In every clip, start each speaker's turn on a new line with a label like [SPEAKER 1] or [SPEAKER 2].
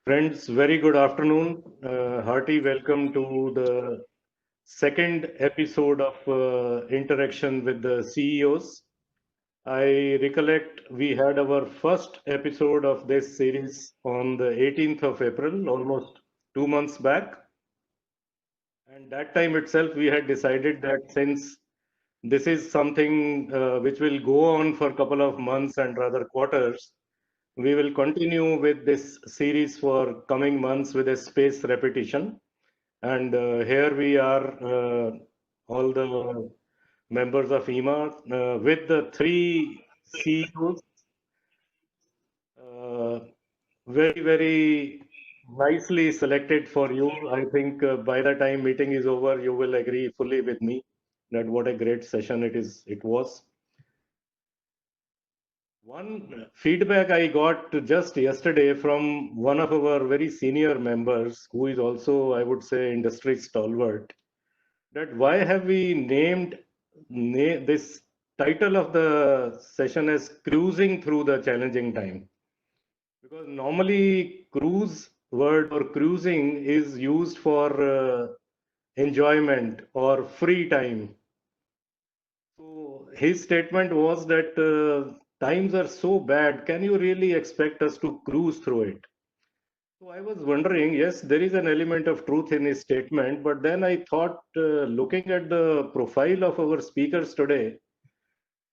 [SPEAKER 1] Friends, very good afternoon. Hearty welcome to the second episode of Interaction with the CEOs. I recollect we had our first episode of this series on the 18th of April, almost 2 months back. And that time itself, we had decided that since this is something which will go on for a couple of months and rather quarters, we will continue with this series for coming months with a space repetition. And here we are, all the members of EMA, with the three CEOs. Uh, very nicely selected for you. I think by the time meeting is over, you will agree fully with me that what a great session it was. One feedback I got just yesterday from one of our very senior members, who is also, I would say, industry stalwart, that why have we named this title of the session as Cruising Through the Challenging Time? Because normally cruise word or cruising is used for enjoyment or free time. So his statement was that times are so bad, can you really expect us to cruise through it? So I was wondering, yes, there is an element of truth in his statement, but then I thought, looking at the profile of our speakers today,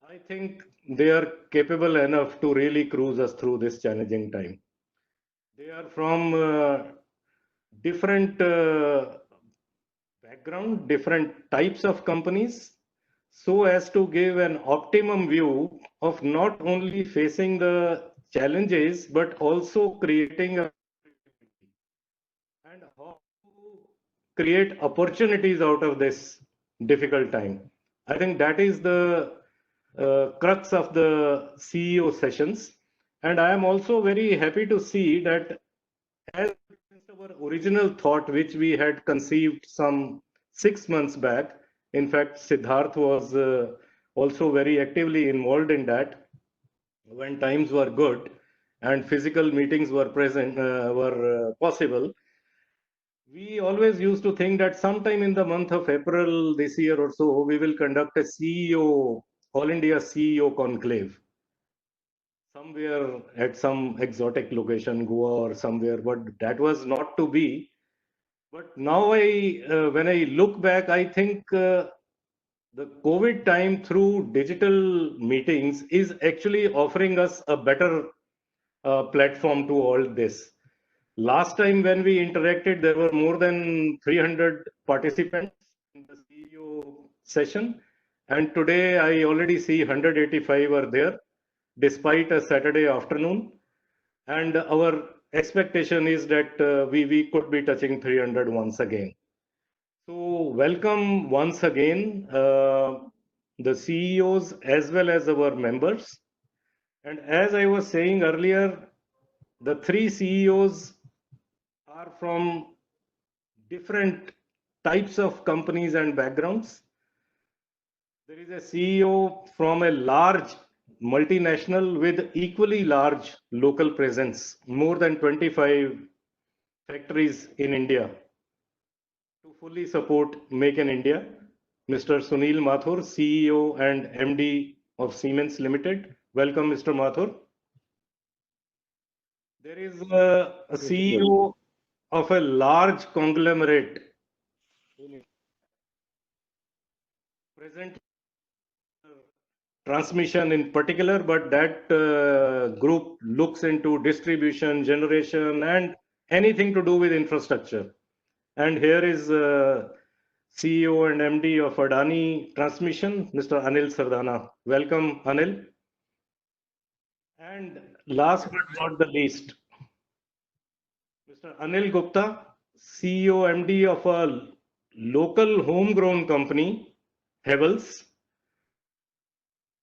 [SPEAKER 1] I think they are capable enough to really cruise us through this challenging time. They are from different background, different types of companies, so as to give an optimum view of not only facing the challenges, but also creating a and how to create opportunities out of this difficult time. I think that is the crux of the CEO sessions. And I am also very happy to see that as our original thought, which we had conceived some 6 months back, in fact, Siddharth was also very actively involved in that when times were good and physical meetings were possible. We always used to think that sometime in the month of April this year or so, we will conduct a CEO, All India CEO conclave, somewhere at some exotic location, Goa or somewhere, but that was not to be. But now when I look back, I think the COVID time through digital meetings is actually offering us a better platform to all this. Last time when we interacted, there were more than 300 participants in the CEO session. And today I already see 185 are there, despite a Saturday afternoon. And our expectation is that we could be touching 300 once again. So welcome once again, the CEOs as well as our members. And as I was saying earlier, the three CEOs are from different types of companies and backgrounds. There is a CEO from a large multinational with equally large local presence, more than 25 factories in India. To fully support Make in India, Mr. Sunil Mathur, CEO and MD of Siemens Limited. Welcome, Mr. Mathur. There is a CEO of a large conglomerate present transmission in particular, but that group looks into distribution, generation, and anything to do with infrastructure. And here is CEO and MD of Adani Transmission, Mr. Anil Sardana. Welcome, Anil. And last but not the least, Mr. Anil Gupta, CEO MD of a local homegrown company, Havels,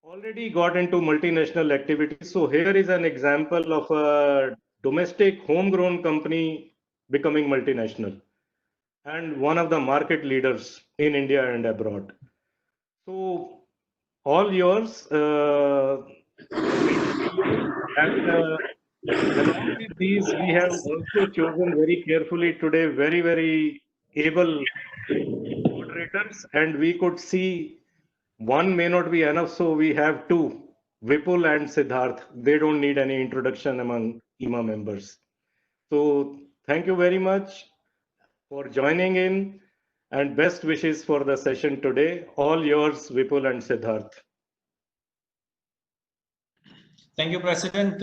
[SPEAKER 1] already got into multinational activities. So here is an example of a domestic homegrown company becoming multinational and one of the market leaders in India and abroad. So all yours. And along with these we have also chosen very carefully today, very, very able moderators, and we could see one may not be enough, so we have two, Vipul and Siddharth. They don't need any introduction among IMA members. So thank you very much for joining in and best wishes for the session today. All yours, Vipul and Siddharth.
[SPEAKER 2] Thank you, President,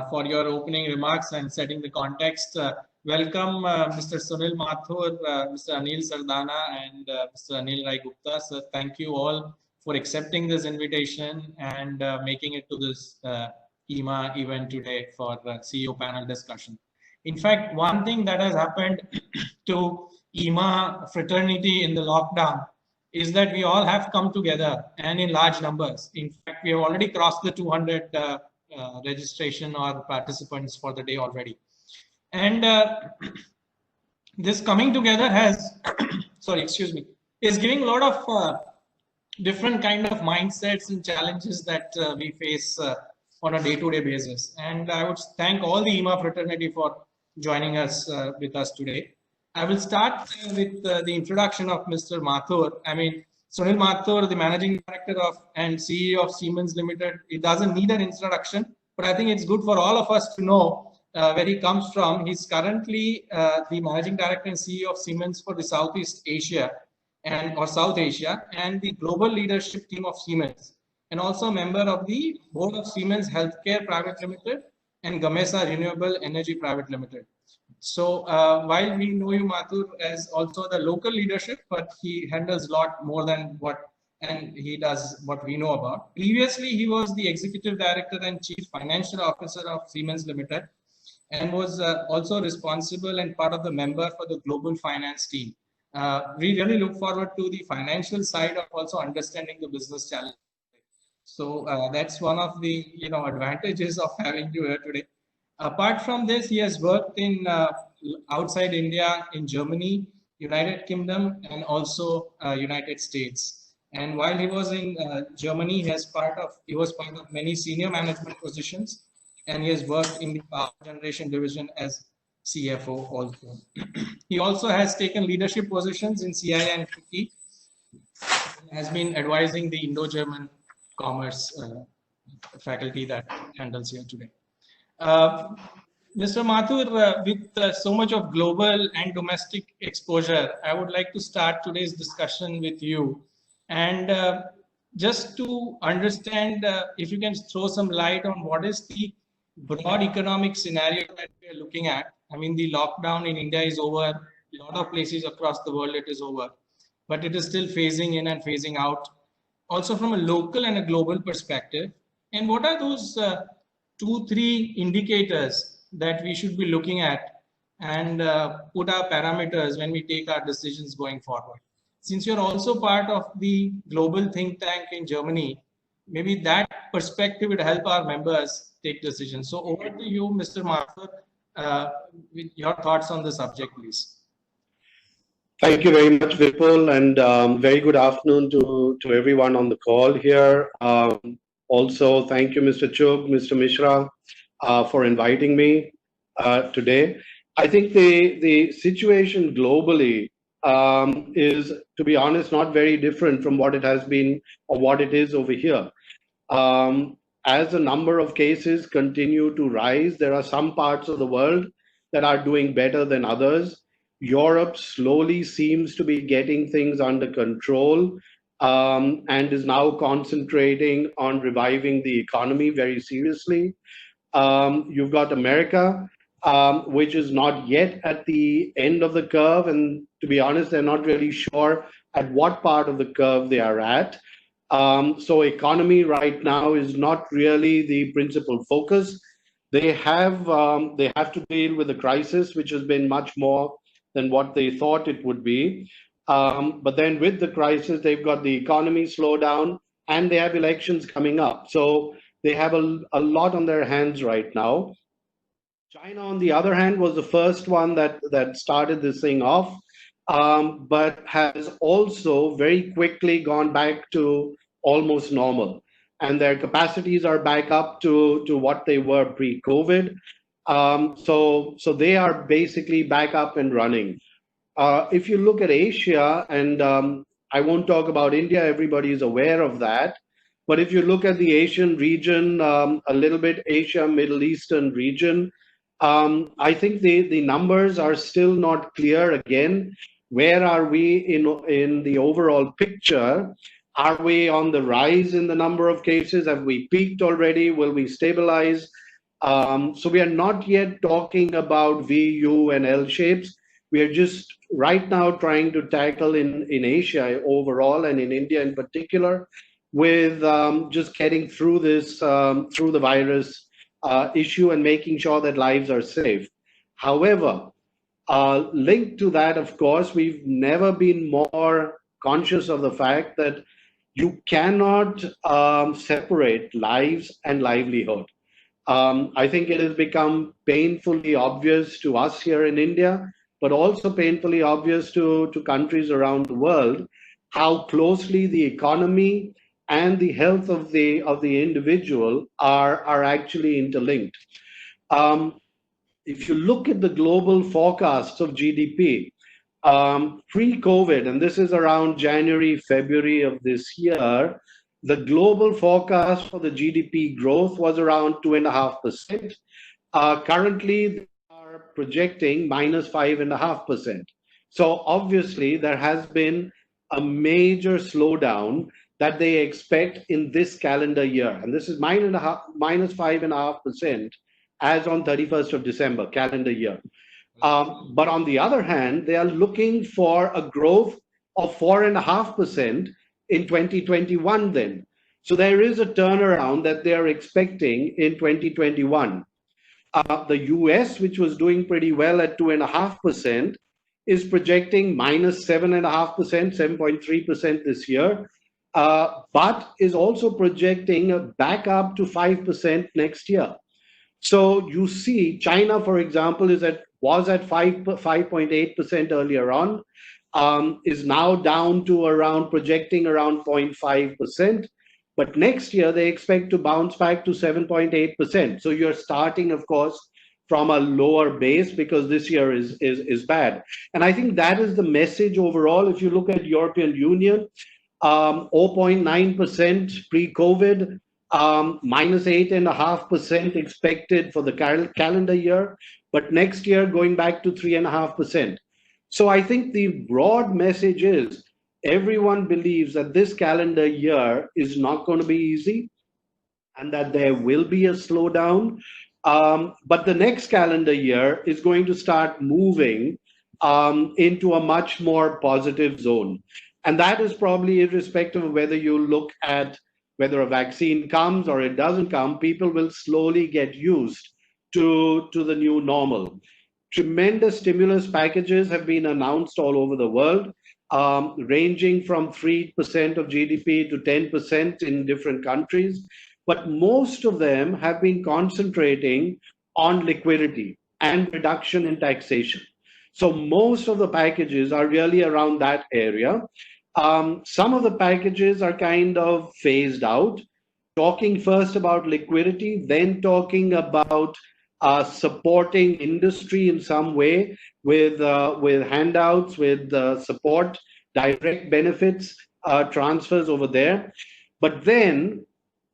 [SPEAKER 2] for your opening remarks and setting the context. Welcome, Mr. Sunil Mathur, Mr. Anil Sardana, and Mr. Anil Rai Gupta. So thank you all for accepting this invitation and making it to this IMA event today for CEO panel discussion. In fact, one thing that has happened to IMA fraternity in the lockdown is that we all have come together and in large numbers. In fact, we have already crossed the 200 registration or participants for the day already. And this coming together has, sorry, excuse me, is giving a lot of different kind of mindsets and challenges that we face on a day-to-day basis. And I would thank all the IMA fraternity for joining us with us today. I will start with the introduction of Mr. Mathur. I mean, Sunil Mathur, the Managing Director of and CEO of Siemens Limited, it doesn't need an introduction, but I think it's good for all of us to know where he comes from. He's currently the Managing Director and CEO of Siemens for the Southeast Asia or South Asia and the global leadership team of Siemens, and also a member of the board of Siemens Healthcare Private Limited and Gamesa Renewable Energy Private Limited. So while we know you, Mathur, as also the local leadership, but he handles a lot more than and he does what we know about. Previously, he was the Executive Director and Chief Financial Officer of Siemens Limited and was also responsible and part of the member for the global finance team. We really look forward to the financial side of also understanding the business challenge. So that's one of the advantages of having you here today. Apart from this, he has worked in outside India, in Germany, United Kingdom, and also United States. And while he was in Germany, he was part of many senior management positions, and he has worked in the power generation division as CFO also. He also has taken leadership positions in CIA and FICCI, has been advising the Indo-German Commerce faculty that handles here today. Mr. Mathur, with so much of global and domestic exposure, I would like to start today's discussion with you. And just to understand, if you can throw some light on what is the broad economic scenario that we are looking at. I mean, the lockdown in India is over. A lot of places across the world, it is over. But it is still phasing in and phasing out. Also from a local and a global perspective. And what are those 2-3 indicators that we should be looking at and put our parameters when we take our decisions going forward? Since you're also part of the global think tank in Germany, maybe that perspective would help our members take decisions. So over to you, Mr. Mathur, with your thoughts on the subject, please.
[SPEAKER 3] Thank you very much, Vipul, and very good afternoon to everyone on the call here. Also, thank you, Mr. Chugh, Mr. Mishra, for inviting me today. I think the situation globally is, to be honest, not very different from what it has been or what it is over here. As the number of cases continue to rise, there are some parts of the world that are doing better than others. Europe slowly seems to be getting things under control and is now concentrating on reviving the economy very seriously. You've got America, which is not yet at the end of the curve. And to be honest, they're not really sure at what part of the curve they are at. So economy right now is not really the principal focus. They have to deal with the crisis, which has been much more than what they thought it would be. But then with the crisis, they've got the economy slowdown and they have elections coming up. So they have a lot on their hands right now. China, on the other hand, was the first one that started this thing off, but has also very quickly gone back to almost normal. And their capacities are back up to what they were pre-COVID. So they are basically back up and running. If you look at Asia, and I won't talk about India, everybody is aware of that. But if you look at the Asian region, a little bit Asia, Middle Eastern region, I think the numbers are still not clear again. Where are we in the overall picture? Are we on the rise in the number of cases? Have we peaked already? Will we stabilize? So we are not yet talking about V, U, and L shapes. We are just right now trying to tackle in Asia overall and in India in particular with just getting through this, through the virus issue and making sure that lives are safe. However, linked to that, of course, we've never been more conscious of the fact that you cannot separate lives and livelihood. I think it has become painfully obvious to us here in India, but also painfully obvious to countries around the world, how closely the economy and the health of the individual are actually interlinked. If you look at the global forecasts of GDP, pre-COVID, and this is around January, February of this year, the global forecast for the GDP growth was around 2.5%. Currently, they are projecting minus 5.5%. So obviously, there has been a major slowdown that they expect in this calendar year. And this is minus 5.5% as on 31st of December, calendar year. But on the other hand, they are looking for a growth of 4.5% in 2021 then. So there is a turnaround that they are expecting in 2021. The US, which was doing pretty well at 2.5%, is projecting minus 7.5%, 7.3% this year, but is also projecting back up to 5% next year. So you see, China, for example, was at 5.8% earlier on, is now down to around projecting around 0.5%. But next year, they expect to bounce back to 7.8%. So you're starting, of course, from a lower base because this year is bad. And I think that is the message overall. If you look at European Union, 0.9% pre-COVID, minus 8.5% expected for the calendar year, but next year going back to 3.5%. So I think the broad message is everyone believes that this calendar year is not going to be easy and that there will be a slowdown. But the next calendar year is going to start moving into a much more positive zone. And that is probably irrespective of whether you look at whether a vaccine comes or it doesn't come, people will slowly get used to the new normal. Tremendous stimulus packages have been announced all over the world, ranging from 3% of GDP to 10% in different countries. But most of them have been concentrating on liquidity and reduction in taxation. So most of the packages are really around that area. Some of the packages are kind of phased out, talking first about liquidity, then talking about supporting industry in some way with handouts, with support, direct benefits, transfers over there. But then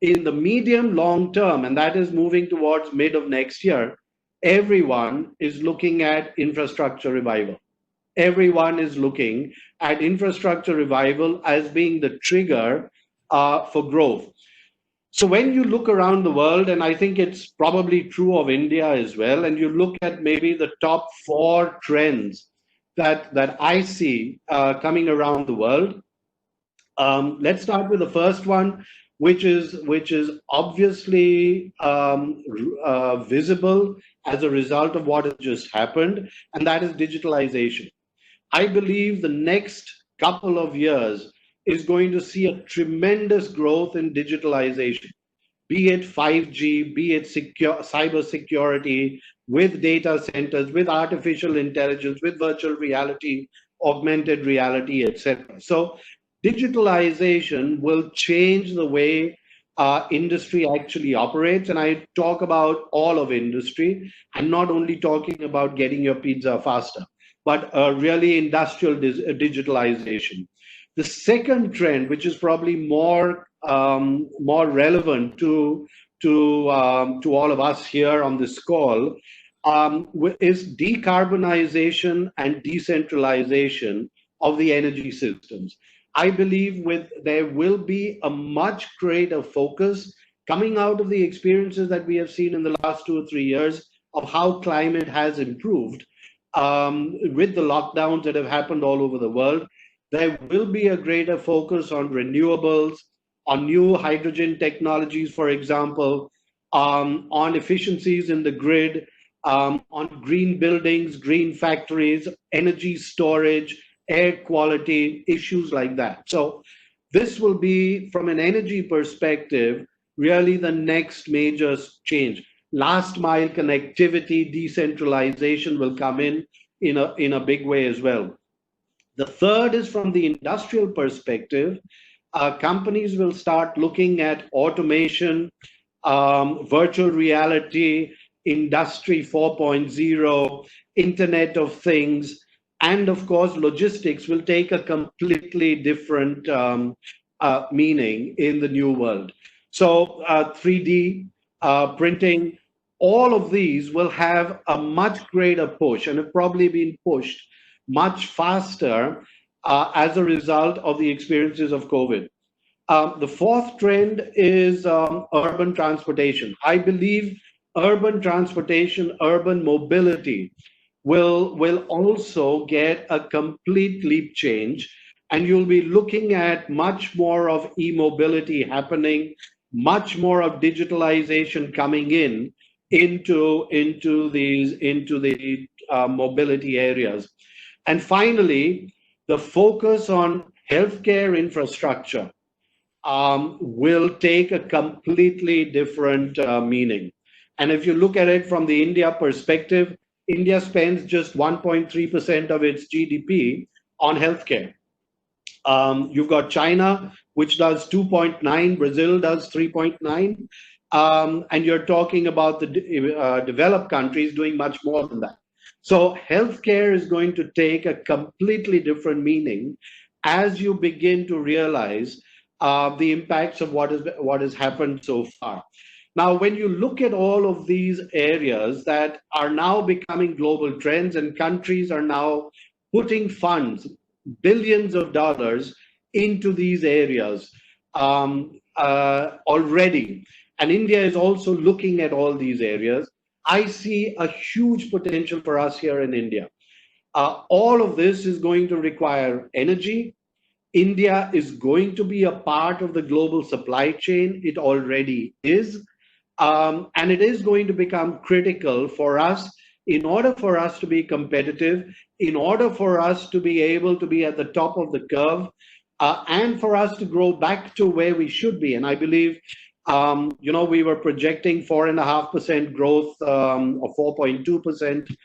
[SPEAKER 3] in the medium long term, and that is moving towards mid of next year, everyone is looking at infrastructure revival. Everyone is looking at infrastructure revival as being the trigger for growth. So when you look around the world, and I think it's probably true of India as well, and you look at maybe the top 4 trends that I see coming around the world, let's start with the first one, which is obviously visible as a result of what has just happened, and that is digitalization. I believe the next couple of years is going to see a tremendous growth in digitalization, be it 5G, be it cyber security, with data centers, with artificial intelligence, with virtual reality, augmented reality, etc. So digitalization will change the way industry actually operates. And I talk about all of industry. I'm not only talking about getting your pizza faster, but really industrial digitalization. The second trend, which is probably more relevant to all of us here on this call, is decarbonization and decentralization of the energy systems. I believe there will be a much greater focus coming out of the experiences that we have seen in the last 2 or 3 years of how climate has improved with the lockdowns that have happened all over the world. There will be a greater focus on renewables, on new hydrogen technologies, for example, on efficiencies in the grid, on green buildings, green factories, energy storage, air quality, issues like that. So this will be, from an energy perspective, really the next major change. Last mile connectivity, decentralization will come in a big way as well. The third is from the industrial perspective. Companies will start looking at automation, virtual reality, Industry 4.0, Internet of Things, and of course, logistics will take a completely different meaning in the new world. So 3D printing, all of these will have a much greater push and have probably been pushed much faster as a result of the experiences of COVID. The fourth trend is urban transportation. I believe urban transportation, urban mobility will also get a complete leap change, and you'll be looking at much more of e-mobility happening, much more of digitalization coming into the mobility areas. And finally, the focus on healthcare infrastructure will take a completely different meaning. And if you look at it from the India perspective, India spends just 1.3% of its GDP on healthcare. You've got China, which does 2.9, Brazil does 3.9, and you're talking about the developed countries doing much more than that. So healthcare is going to take a completely different meaning as you begin to realize the impacts of what has happened so far. Now, when you look at all of these areas that are now becoming global trends, and countries are now putting funds, billions of dollars, into these areas already, and India is also looking at all these areas, I see a huge potential for us here in India. All of this is going to require energy. India is going to be a part of the global supply chain. It already is. And it is going to become critical for us in order for us to be competitive, in order for us to be able to be at the top of the curve, and for us to grow back to where we should be. And I believe, we were projecting 4.5% growth or 4.2%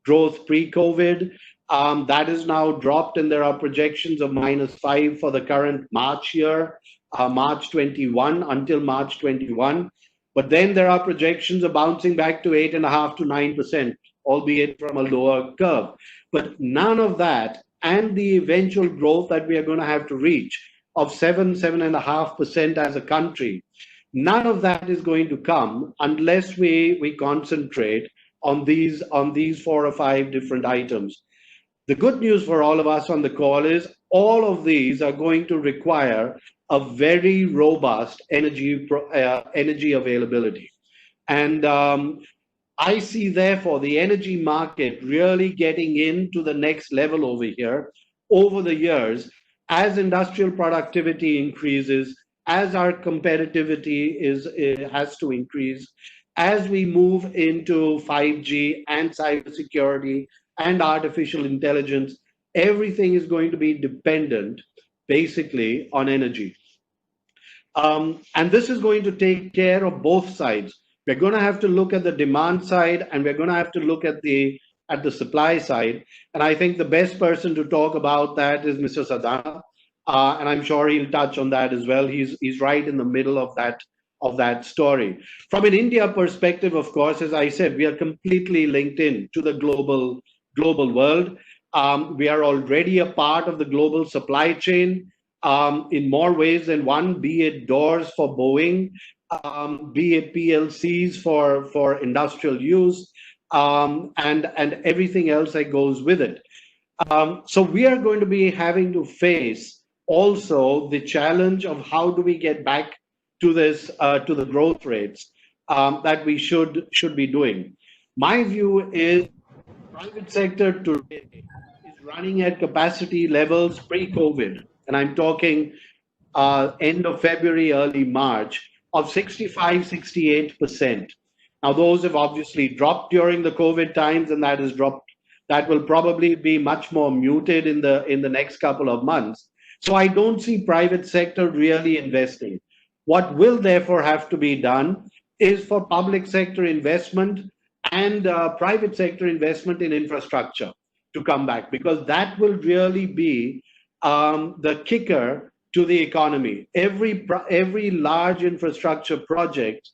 [SPEAKER 3] growth pre-COVID. That is now dropped, and there are projections of -5 for the current March year, March 21 until March 21. But then there are projections of bouncing back to 8.5 to 9%, albeit from a lower curve. But none of that, and the eventual growth that we are going to have to reach of 7.5% as a country, none of that is going to come unless we concentrate on these 4 or 5 different items. The good news for all of us on the call is all of these are going to require a very robust energy availability. And I see, therefore, the energy market really getting into the next level over here over the years as industrial productivity increases, as our competitivity has to increase, as we move into 5G and cybersecurity and artificial intelligence. Everything is going to be dependent basically on energy. And this is going to take care of both sides. We're going to have to look at the demand side, and we're going to have to look at the supply side. And I think the best person to talk about that is Mr. Sardana, and I'm sure he'll touch on that as well. He's right in the middle of that of that story. From an India perspective, of course, as I said, we are completely linked in to the global world. We are already a part of the global supply chain in more ways than one, be it doors for Boeing, be it PLCs for industrial use, and everything else that goes with it. So we are going to be having to face also the challenge of how do we get back to this to the growth rates that we should be doing. My view is private sector today is running at capacity levels pre-COVID, and I'm talking end of February, early March, of 65, 68%. Now, those have obviously dropped during the COVID times, and that has dropped. That will probably be much more muted in the next couple of months. So I don't see private sector really investing. What will therefore have to be done is for public sector investment and private sector investment in infrastructure to come back, because that will really be the kicker to the economy. Every large infrastructure project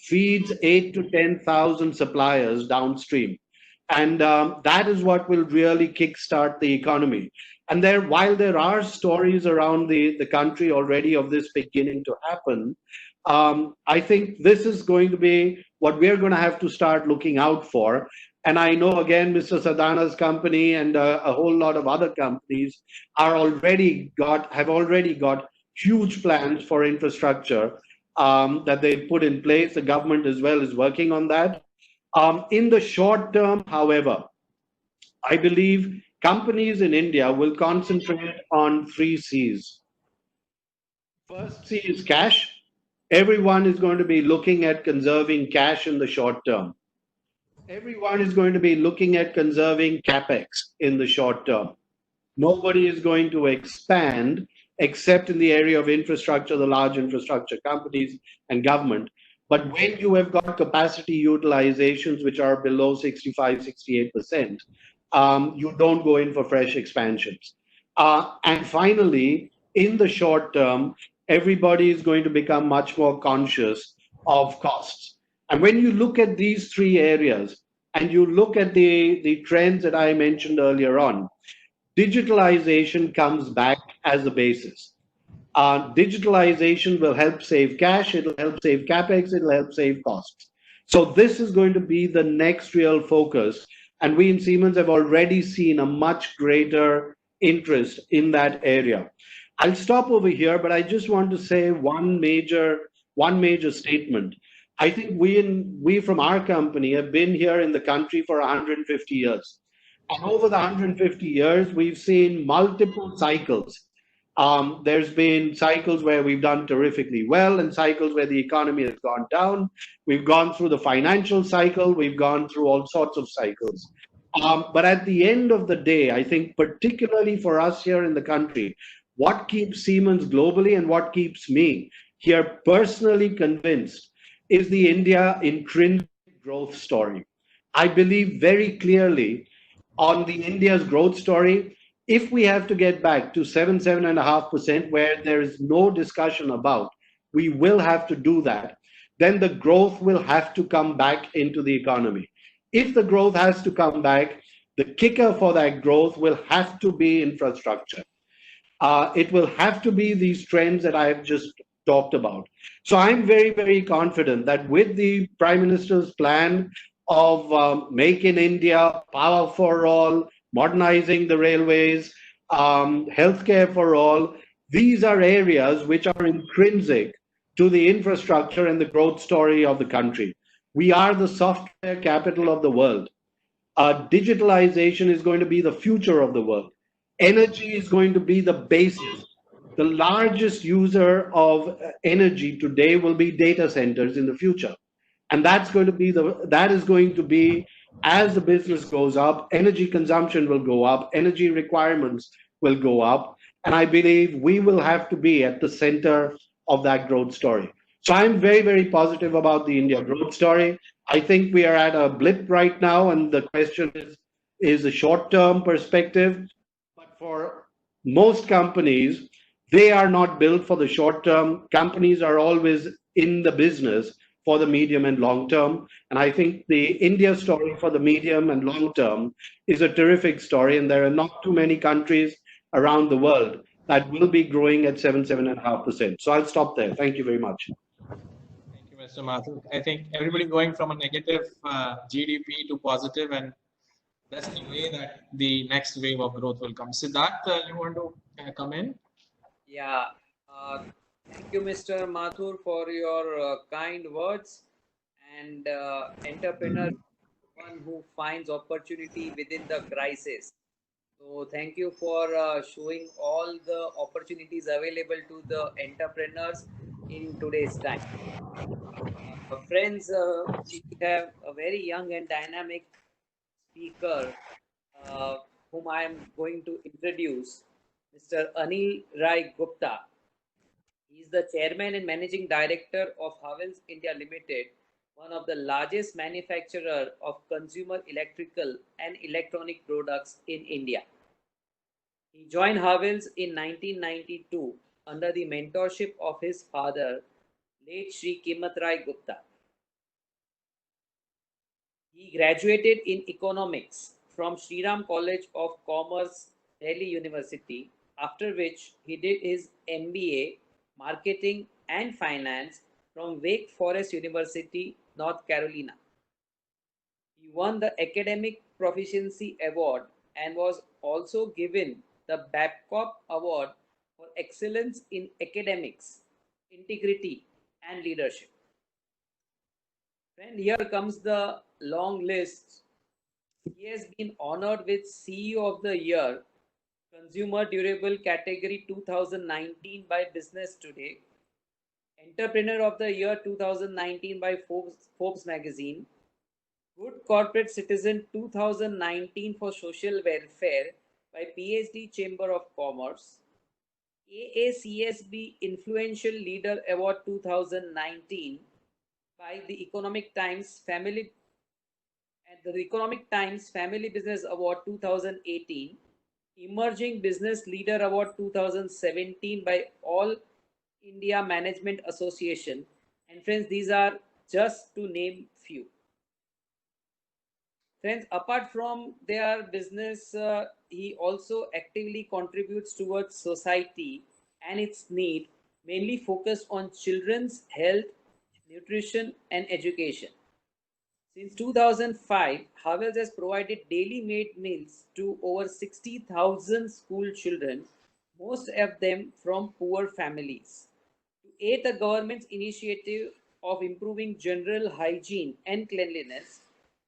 [SPEAKER 3] feeds 8 to 10,000 suppliers downstream. And that is what will really kickstart the economy. And while there are stories around the country already of this beginning to happen, I think this is going to be what we're going to have to start looking out for. And I know, again, Mr. Sardana's company and a whole lot of other companies have already got huge plans for infrastructure that they've put in place. The government as well is working on that. In the short term, however, I believe companies in India will concentrate on 3 C's. First C is cash. Everyone is going to be looking at conserving cash in the short term. Everyone is going to be looking at conserving capex in the short term. Nobody is going to expand except in the area of infrastructure, the large infrastructure companies and government. But when you have got capacity utilizations which are below 65, 68%, you don't go in for fresh expansions. And finally, in the short term, everybody is going to become much more conscious of costs. And when you look at these 3 areas and you look at the trends that I mentioned earlier on, digitalization comes back as the basis. Digitalization will help save cash, it'll help save capex, it'll help save costs. So this is going to be the next real focus. And we in Siemens have already seen a much greater interest in that area. I'll stop over here, but I just want to say one major statement. I think we from our company have been here in the country for 150 years. And over the 150 years, we've seen multiple cycles. There's been cycles where we've done terrifically well and cycles where the economy has gone down. We've gone through the financial cycle. We've gone through all sorts of cycles. But at the end of the day, I think particularly for us here in the country, what keeps Siemens globally and what keeps me here personally convinced is the India intrinsic growth story. I believe very clearly on the India's growth story. If we have to get back to 7.5%, where there is no discussion about, we will have to do that, then the growth will have to come back into the economy. If the growth has to come back, the kicker for that growth will have to be infrastructure. It will have to be these trends that I have just talked about. So I'm very, very confident that with the Prime Minister's plan of Make in India, Power for All, modernizing the railways, healthcare for all, these are areas which are intrinsic to the infrastructure and the growth story of the country. We are the software capital of the world. Digitalization is going to be the future of the world. Energy is going to be the basis. The largest user of energy today will be data centers in the future. And that is going to be, as the business goes up, energy consumption will go up, energy requirements will go up. And I believe we will have to be at the center of that growth story. So I'm very, very positive about the India growth story. I think we are at a blip right now, and the question is a short-term perspective. But for most companies, they are not built for the short term. Companies are always in the business for the medium and long term. And I think the India story for the medium and long term is a terrific story. And there are not too many countries around the world that will be growing at 7.5%. So I'll stop there. Thank you very much.
[SPEAKER 2] Thank you, Mr. Mathur. I think everybody going from a negative GDP to positive, and that's the way that the next wave of growth will come. Siddharth, you want to come in?
[SPEAKER 4] Yeah. Thank you, Mr. Mathur, for your kind words. And entrepreneur, one who finds opportunity within the crisis. So thank you for showing all the opportunities available to the entrepreneurs in today's time. Friends, we have a very young and dynamic speaker whom I am going to introduce, Mr. Anil Rai Gupta. He is the chairman and managing director of Havells India Limited, one of the largest manufacturer of consumer electrical and electronic products in India. He joined Havells in 1992 under the mentorship of his father, late Shri Kimmat Rai Gupta. He graduated in economics from Shri Ram College of Commerce, Delhi University, after which he did his MBA, Marketing and Finance from Wake Forest University, North Carolina. He won the Academic Proficiency Award and was also given the Babcock Award for Excellence in Academics, Integrity and Leadership. And here comes the long list. He has been honored with CEO of the Year, Consumer Durable Category 2019 by Business Today, Entrepreneur of the Year 2019 by Forbes Magazine, Good Corporate Citizen 2019 for Social Welfare by PhD Chamber of Commerce, AACSB Influential Leader Award 2019 by the Economic Times Family Business Award 2018, Emerging Business Leader Award 2017 by All India Management Association. And friends, these are just to name few. Friends, apart from their business, he also actively contributes towards society and its need, mainly focused on children's health, nutrition and education. Since 2005, Havells has provided daily made meals to over 60,000 school children, most of them from poor families. To aid the government's initiative of improving general hygiene and cleanliness,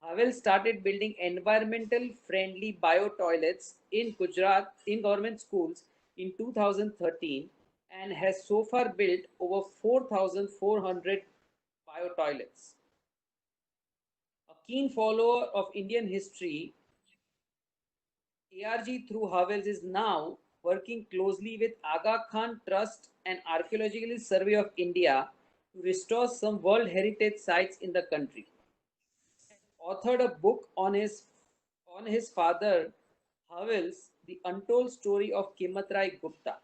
[SPEAKER 4] Havells started building environmental friendly bio toilets in Gujarat in government schools in 2013 and has so far built over 4,400 bio toilets. A keen follower of Indian history, ARG through Havells is now working closely with Aga Khan Trust and Archaeological Survey of India to restore some World Heritage sites in the country. Authored a book on his father Havells, The Untold Story of Kimmat Rai Gupta.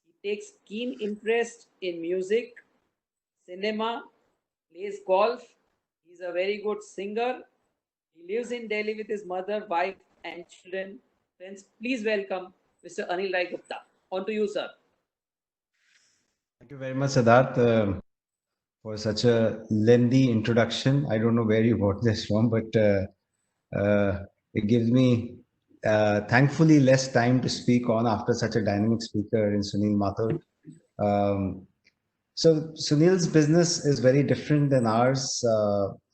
[SPEAKER 4] He takes keen interest in music, cinema, plays golf. He's a very good singer. He lives in Delhi with his mother, wife, and children. Friends, please welcome Mr. Anil Rai Gupta. On to you, sir.
[SPEAKER 5] Thank you very much, Siddharth, for such a lengthy introduction. I don't know where you got this from, but it gives me, thankfully, less time to speak on after such a dynamic speaker in Sunil Mathur. So Sunil's business is very different than ours.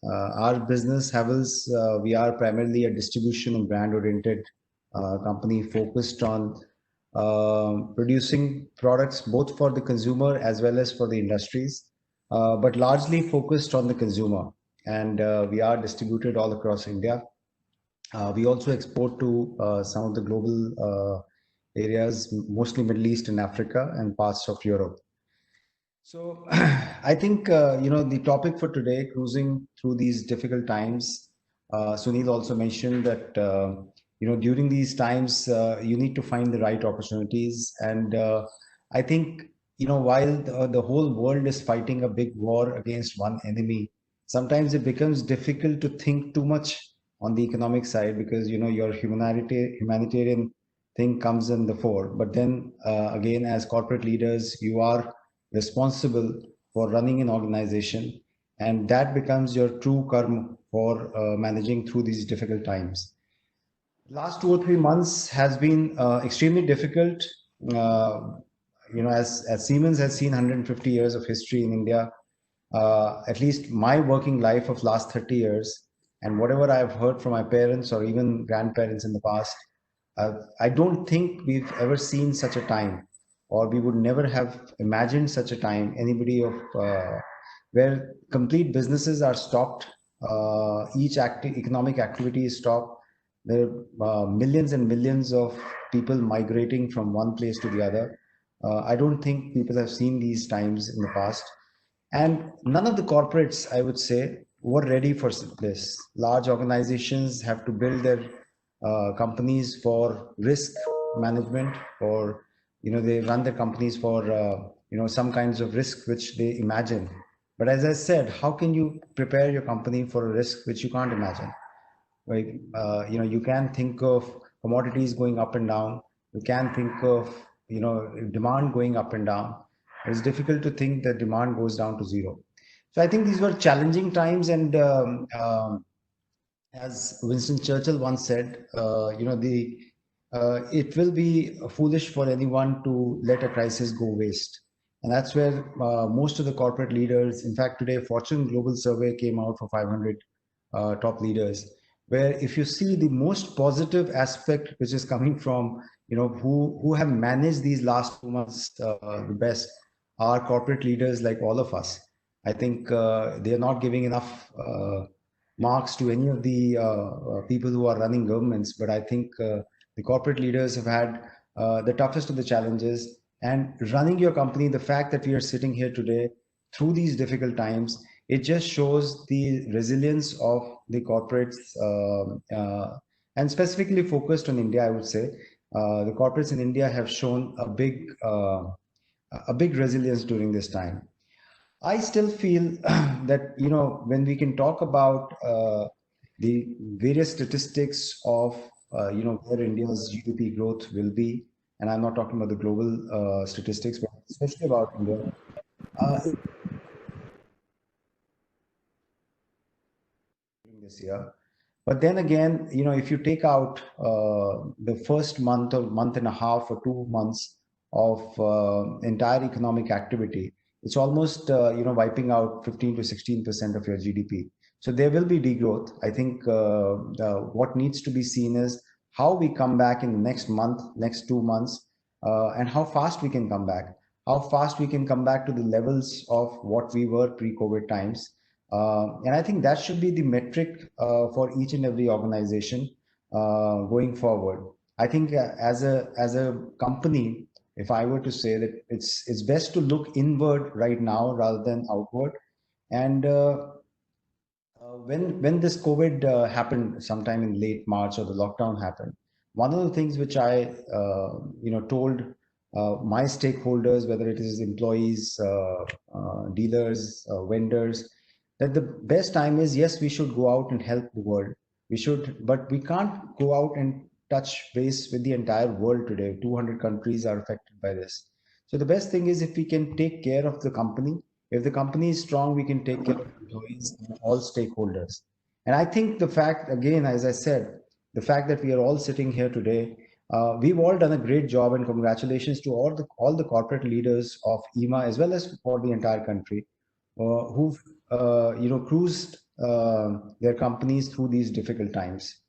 [SPEAKER 5] Our business, Havells, we are primarily a distribution and brand-oriented company focused on producing products both for the consumer as well as for the industries, but largely focused on the consumer. And we are distributed all across India. We also export to some of the global areas, mostly Middle East and Africa and parts of Europe. So I think, the topic for today, cruising through these difficult times, Sunil also mentioned that, during these times, you need to find the right opportunities. And I think while the whole world is fighting a big war against one enemy, sometimes it becomes difficult to think too much on the economic side, because your humanitarian thing comes in the fore. But then again, as corporate leaders, you are responsible for running an organization, and that becomes your true karma for managing through these difficult times. Last 2 or 3 months has been extremely difficult. Uh, as Siemens has seen 150 years of history in India, at least my working life of last 30 years, and whatever I've heard from my parents or even grandparents in the past, I don't think we've ever seen such a time, or we would never have imagined such a time. Anybody of where complete businesses are stopped, each economic activity is stopped. There are millions and millions of people migrating from one place to the other. I don't think people have seen these times in the past. And none of the corporates, I would say, were ready for this. Large organizations have to build their companies for risk management, or they run their companies for some kinds of risk which they imagine. But as I said, how can you prepare your company for a risk which you can't imagine? Right? You can think of commodities going up and down. You can think of demand going up and down. It's difficult to think that demand goes down to zero. So I think these were challenging times, and as Winston Churchill once said, it will be foolish for anyone to let a crisis go waste. And that's where most of the corporate leaders, in fact, today Fortune Global Survey came out for 500 top leaders, where if you see the most positive aspect, which is coming from, who have managed these last 2 months the best, are corporate leaders like all of us. I think they are not giving enough marks to any of the people who are running governments, but I think the corporate leaders have had the toughest of the challenges. And running your company, the fact that we are sitting here today through these difficult times, it just shows the resilience of the corporates, and specifically focused on India, I would say. The corporates in India have shown a big resilience during this time. I still feel that, when we can talk about the various statistics of, where India's GDP growth will be, and I'm not talking about the global statistics, but especially about India. This year. But then again, if you take out the first month or month and a half or 2 months of entire economic activity, it's almost wiping out 15 to 16% of your GDP. So there will be degrowth. I think what needs to be seen is how we come back in the next month, next 2 months, and how fast we can come back. How fast we can come back to the levels of what we were pre-COVID times. And I think that should be the metric for each and every organization going forward. I think as a company, if I were to say that it's best to look inward right now rather than outward. And when this COVID happened sometime in late March, or the lockdown happened, one of the things which I told my stakeholders, whether it is employees, dealers, vendors, that the best time is, yes, we should go out and help the world. We should, but we can't go out and touch base with the entire world today. 200 countries are affected by this. So the best thing is if we can take care of the company. If the company is strong, we can take care of employees and all stakeholders. And I think the fact, again, as I said, the fact that we are all sitting here today, we've all done a great job, and congratulations to all the corporate leaders of EMA, as well as for the entire country, who've cruised their companies through these difficult times.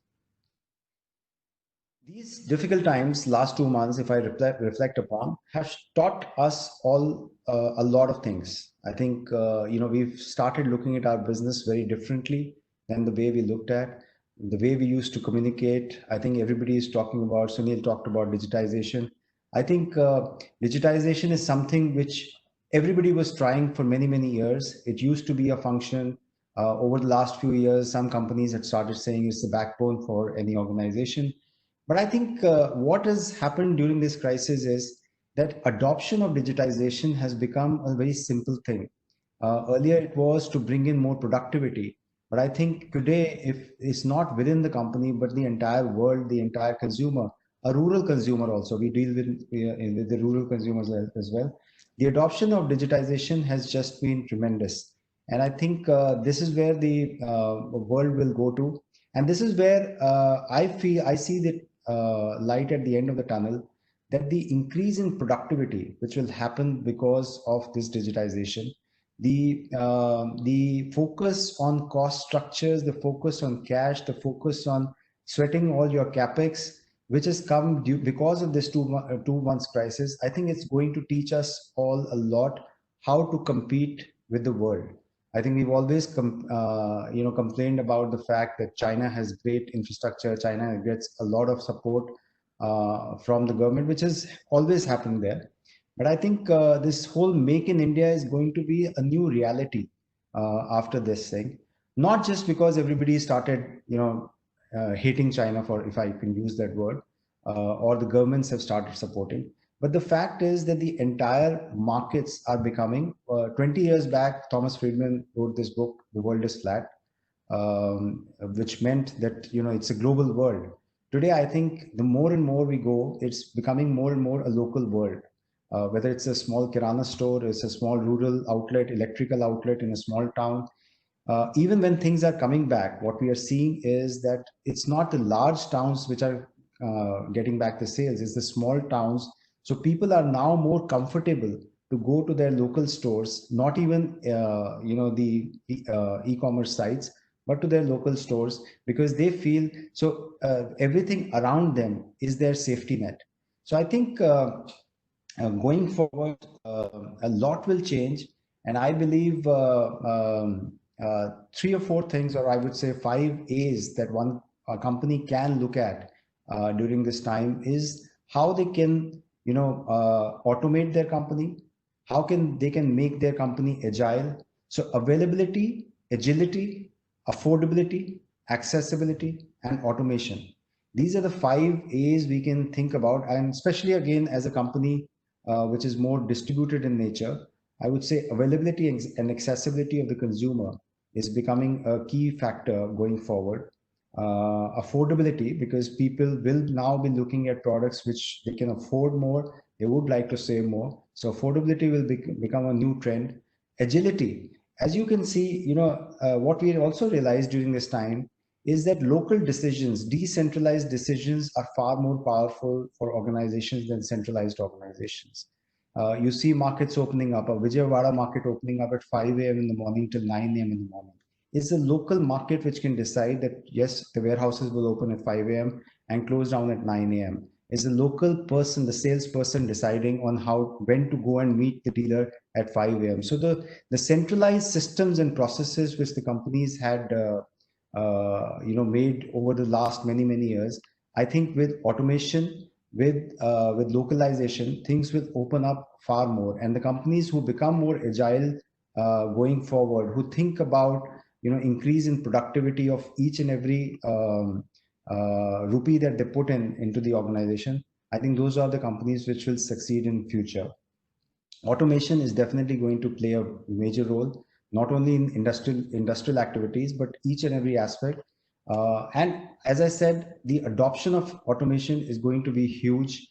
[SPEAKER 5] These difficult times, last 2 months, if I reflect upon, have taught us all a lot of things. I think we've started looking at our business very differently than the way we looked at, the way we used to communicate. I think everybody is talking about, Sunil talked about digitization. I think digitization is something which everybody was trying for many, many years. It used to be a function. Over the last few years, some companies had started saying it's the backbone for any organization. But I think what has happened during this crisis is that adoption of digitization has become a very simple thing. Earlier, it was to bring in more productivity. But I think today, if it's not within the company, but the entire world, the entire consumer, a rural consumer also, we deal with the rural consumers as well. The adoption of digitization has just been tremendous. And I think this is where the world will go to. And this is where I see the light at the end of the tunnel, that the increase in productivity, which will happen because of this digitization, the focus on cost structures, the focus on cash, the focus on sweating all your capex, which has come because of this 2 months crisis. I think it's going to teach us all a lot how to compete with the world. I think we've always complained about the fact that China has great infrastructure, China gets a lot of support from the government, which has always happened there. But I think this whole Make in India is going to be a new reality after this thing. Not just because everybody started, hating China, for, if I can use that word, or the governments have started supporting. But the fact is that the entire markets are becoming. 20 years back, Thomas Friedman wrote this book, The World is Flat, which meant that it's a global world. Today, I think the more and more we go, it's becoming more and more a local world. Whether it's a small kirana store, it's a small rural outlet, electrical outlet in a small town. Even when things are coming back, what we are seeing is that it's not the large towns which are getting back the sales, it's the small towns. So people are now more comfortable to go to their local stores, not even the e-commerce sites, but to their local stores, because they feel so everything around them is their safety net. So I think going forward, a lot will change, and I believe 3 or 4 things, or I would say 5 A's that one company can look at during this time is how they can, automate their company, how they can make their company agile. So availability, agility, affordability, accessibility, and automation. These are the 5 A's we can think about, and especially again as a company which is more distributed in nature, I would say availability and accessibility of the consumer is becoming a key factor going forward. Affordability, because people will now be looking at products which they can afford more, they would like to save more. So affordability will become a new trend. Agility, as you can see, what we also realized during this time is that local decisions, decentralized decisions, are far more powerful for organizations than centralized organizations. You see markets opening up, a Vijayawada market opening up at 5 a.m. in the morning till 9 a.m. in the morning. It's a local market which can decide that, yes, the warehouses will open at 5 a.m. and close down at 9 a.m. It's the local person, the salesperson, deciding on when to go and meet the dealer at 5 a.m. So the centralized systems and processes which the companies had made over the last many years, I think with automation, with localization, things will open up far more. And the companies who become more agile going forward, who think about increase in productivity of each and every rupee that they put into the organization, I think those are the companies which will succeed in future. Automation is definitely going to play a major role, not only in industrial activities, but each and every aspect. And as I said, the adoption of automation is going to be huge.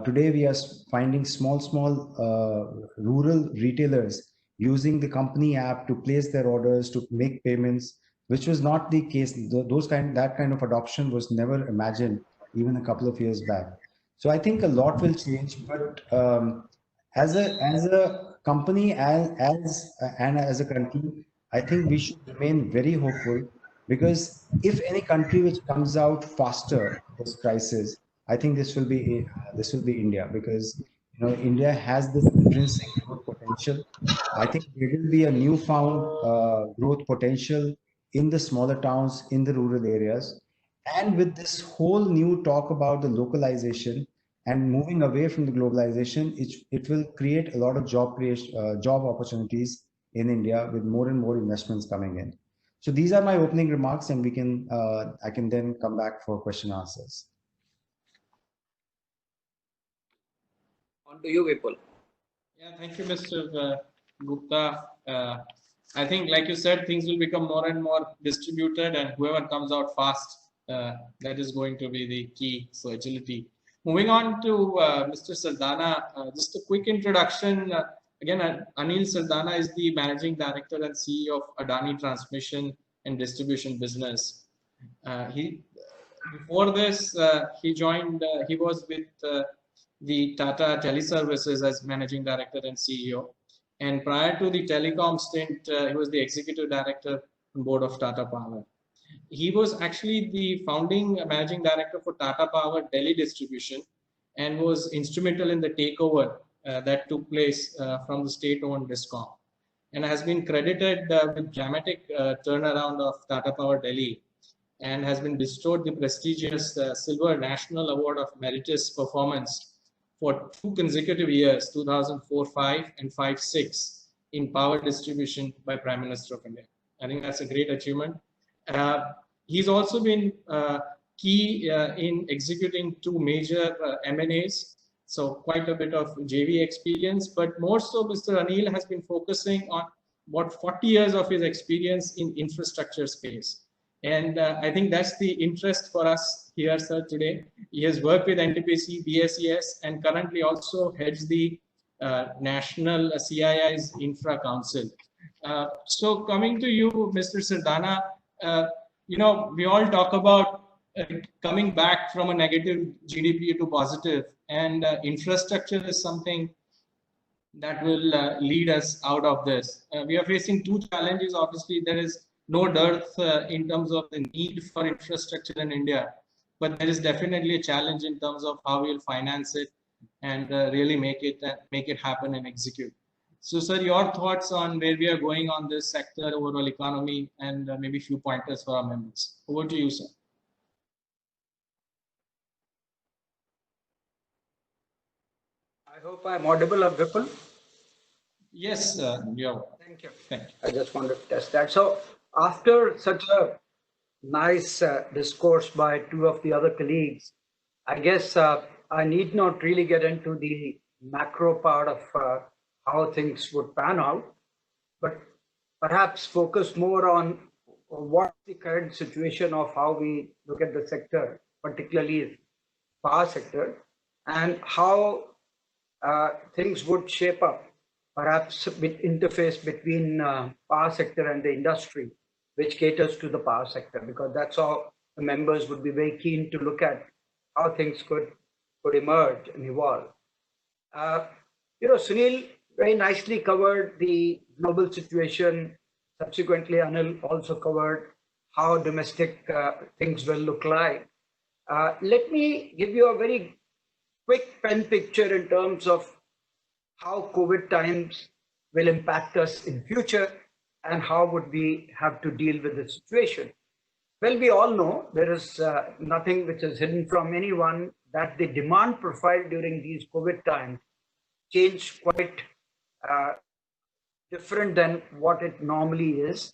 [SPEAKER 5] Today, we are finding small rural retailers using the company app to place their orders, to make payments, which was not the case. That kind of adoption was never imagined even a couple of years back. So I think a lot will change, but as a company and as a country, I think we should remain very hopeful, because if any country which comes out faster this crisis, I think this will be India, because India has this intrinsic growth potential. I think there will be a newfound growth potential in the smaller towns, in the rural areas, and with this whole new talk about the localization and moving away from the globalization, it will create a lot of job opportunities in India, with more and more investments coming in. So these are my opening remarks, and I can then come back for question answers.
[SPEAKER 4] On to you, Vipul.
[SPEAKER 2] Yeah, thank you, Mr. Gupta. I think, like you said, things will become more and more distributed, and whoever comes out fast, that is going to be the key. So agility. Moving on to Mr. Sardana, just a quick introduction. Again, Anil Sardana is the Managing Director and CEO of Adani Transmission and Distribution Business. Before this, he was with the Tata Teleservices as Managing Director and CEO. And prior to the telecom stint, he was the Executive Director on board of Tata Power. He was actually the founding Managing Director for Tata Power Delhi Distribution and was instrumental in the takeover that took place from the state-owned DISCOM, and has been credited with dramatic turnaround of Tata Power Delhi, and has been bestowed the prestigious Silver National Award of Meritorious Performance for 2 consecutive years, 2004-5 and 5-6, in power distribution by Prime Minister of India. I think that's a great achievement. He's also been key in executing 2 major M&As, so quite a bit of JV experience, but more so Mr. Anil has been focusing on about 40 years of his experience in infrastructure space. And I think that's the interest for us here, sir, today. He has worked with NTPC, BSES, and currently also heads the National CII's Infra Council. So coming to you, Mr. Sardana, you know, we all talk about coming back from a negative GDP to positive, and infrastructure is something that will lead us out of this. We are facing 2 challenges. Obviously, there is no dearth in terms of the need for infrastructure in India, but there is definitely a challenge in terms of how we'll finance it and really make it happen and execute. So, sir, your thoughts on where we are going on this sector, overall economy, and maybe a few pointers for our members. Over to you, sir.
[SPEAKER 6] I hope I'm audible, Vipul.
[SPEAKER 2] Yes, you're.
[SPEAKER 6] Thank you.
[SPEAKER 2] Thank you.
[SPEAKER 6] I just wanted to test that. So after such a nice discourse by 2 of the other colleagues, I guess I need not really get into the macro part of how things would pan out, but perhaps focus more on what's the current situation of how we look at the sector, particularly power sector, and how things would shape up, perhaps with interface between power sector and the industry, which caters to the power sector, because that's how the members would be very keen to look at how things could emerge and evolve. You know, Sunil very nicely covered the global situation. Subsequently, Anil also covered how domestic things will look like. Let me give you a very quick pen picture in terms of how COVID times will impact us in future and how would we have to deal with the situation. Well, we all know there is nothing which is hidden from anyone that the demand profile during these COVID times changed quite different than what it normally is.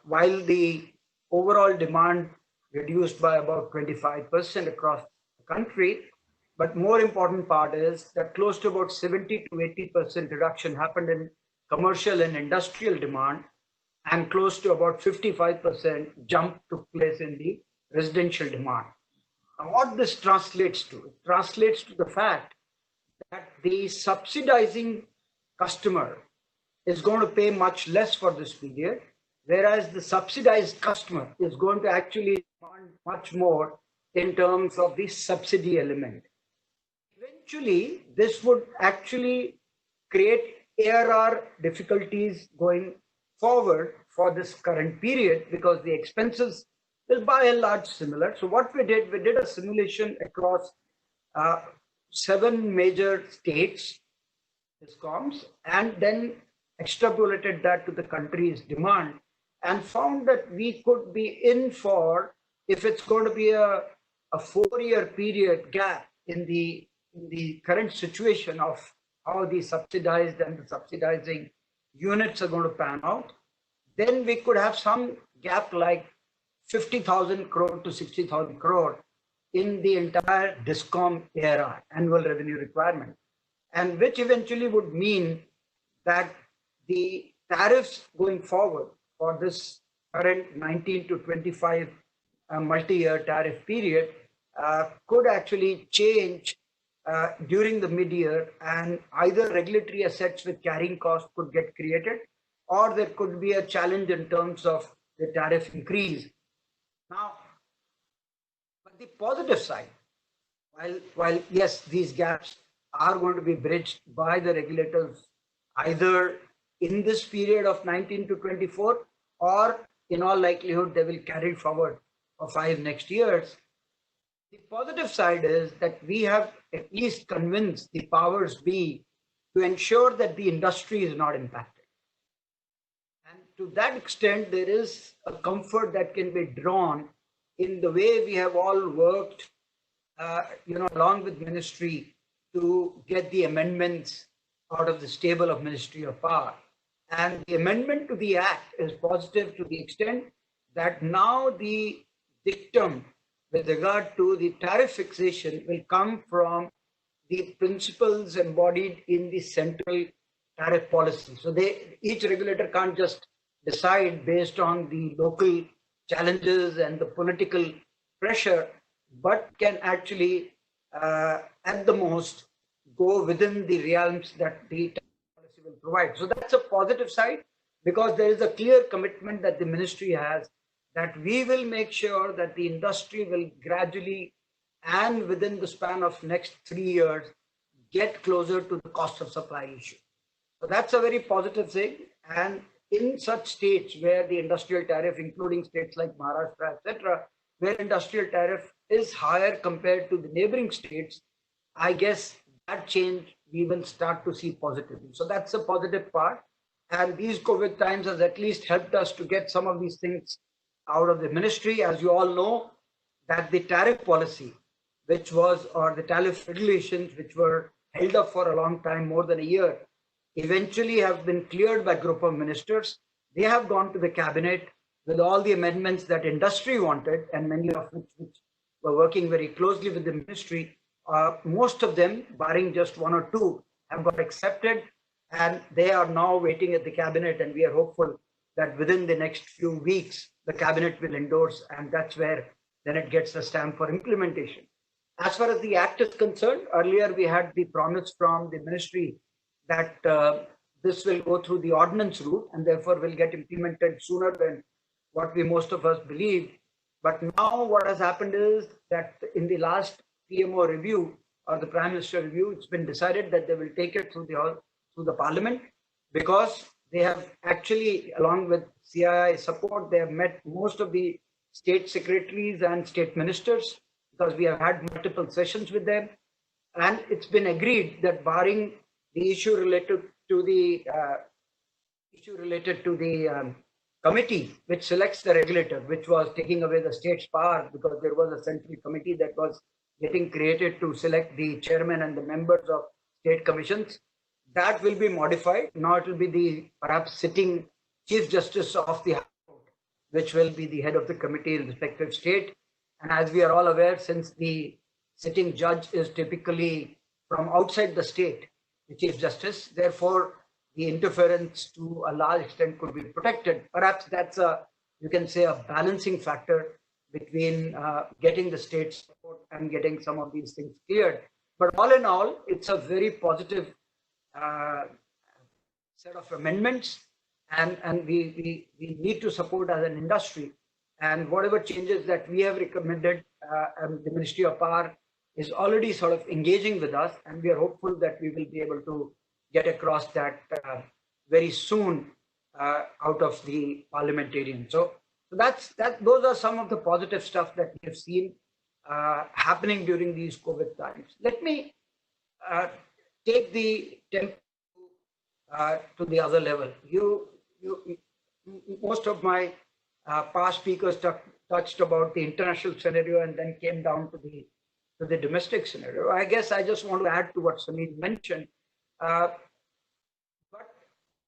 [SPEAKER 6] While the overall demand reduced by about 25% across the country, but more important part is that close to about 70 to 80% reduction happened in commercial and industrial demand, and close to about 55% jump took place in the residential demand. Now, what this translates to? It translates to the fact that the subsidizing customer is going to pay much less for this period, whereas the subsidized customer is going to actually demand much more in terms of the subsidy element. Eventually, this would actually create ARR difficulties going forward for this current period, because the expenses will by and large similar. So what we did a simulation across 7 major states, DISCOMs, and then extrapolated that to the country's demand and found that we could be in for, if it's going to be a 4-year period gap in the current situation of how the subsidized and the subsidizing units are going to pan out, then we could have some gap like 50,000 crore to 60,000 crore in the entire DISCOM ARR, annual revenue requirement. and which eventually would mean that the tariffs going forward for this current 19 to 25 multi-year tariff period could actually change during the mid-year, and either regulatory assets with carrying cost could get created, or there could be a challenge in terms of the tariff increase. Now, but the positive side, while yes, these gaps are going to be bridged by the regulators either in this period of 19 to 24, or in all likelihood they will carry forward for 5 next years. The positive side is that we have at least convinced the powers be to ensure that the industry is not impacted. And to that extent, there is a comfort that can be drawn in the way we have all worked, along with ministry to get the amendments out of the stable of Ministry of Power. And the amendment to the Act is positive to the extent that now the dictum with regard to the tariff fixation will come from the principles embodied in the central tariff policy. So each regulator can't just decide based on the local challenges and the political pressure, but can actually, at the most, go within the realms that the policy will provide. So that's a positive side, because there is a clear commitment that the ministry has that we will make sure that the industry will gradually and within the span of next 3 years get closer to the cost of supply issue. So that's a very positive thing. And in such states where the industrial tariff, including states like Maharashtra, etc., where industrial tariff is higher compared to the neighboring states, I guess that change we will start to see positively. So that's a positive part. And these COVID times has at least helped us to get some of these things out of the ministry. As you all know, that the tariff policy, which was, or the tariff regulations, which were held up for a long time, more than a year, eventually have been cleared by a group of ministers. They have gone to the cabinet with all the amendments that industry wanted, and many of which were working very closely with the ministry. Most of them, barring just 1 or 2, have got accepted, and they are now waiting at the cabinet, and we are hopeful that within the next few weeks, the cabinet will endorse, and that's where then it gets the stamp for implementation. As far as the Act is concerned, earlier we had the promise from the ministry that this will go through the ordinance route and therefore will get implemented sooner than what most of us believed. But now what has happened is that in the last PMO review, or the Prime Minister review, it's been decided that they will take it through the Parliament, because they have actually, along with CII support, they have met most of the state secretaries and state ministers, because we have had multiple sessions with them. And it's been agreed that barring the issue related to the committee which selects the regulator, which was taking away the state's power, because there was a central committee that was getting created to select the chairman and the members of state commissions, that will be modified. Now it will be the perhaps sitting Chief Justice of the High Court, which will be the head of the committee in respective state. And as we are all aware, since the sitting judge is typically from outside the state, the Chief Justice, therefore the interference to a large extent could be protected. Perhaps that's you can say, a balancing factor between getting the state support and getting some of these things cleared. But all in all, it's a very positive set of amendments, and we need to support as an industry. And whatever changes that we have recommended, and the Ministry of Power is already sort of engaging with us, and we are hopeful that we will be able to get across that very soon out of the parliamentarian. So those are some of the positive stuff that we have seen happening during these COVID times. Let me take the tempo to the other level. Most of my past speakers touched about the international scenario and then came down to the domestic scenario. I guess I just want to add to what Sunil mentioned, but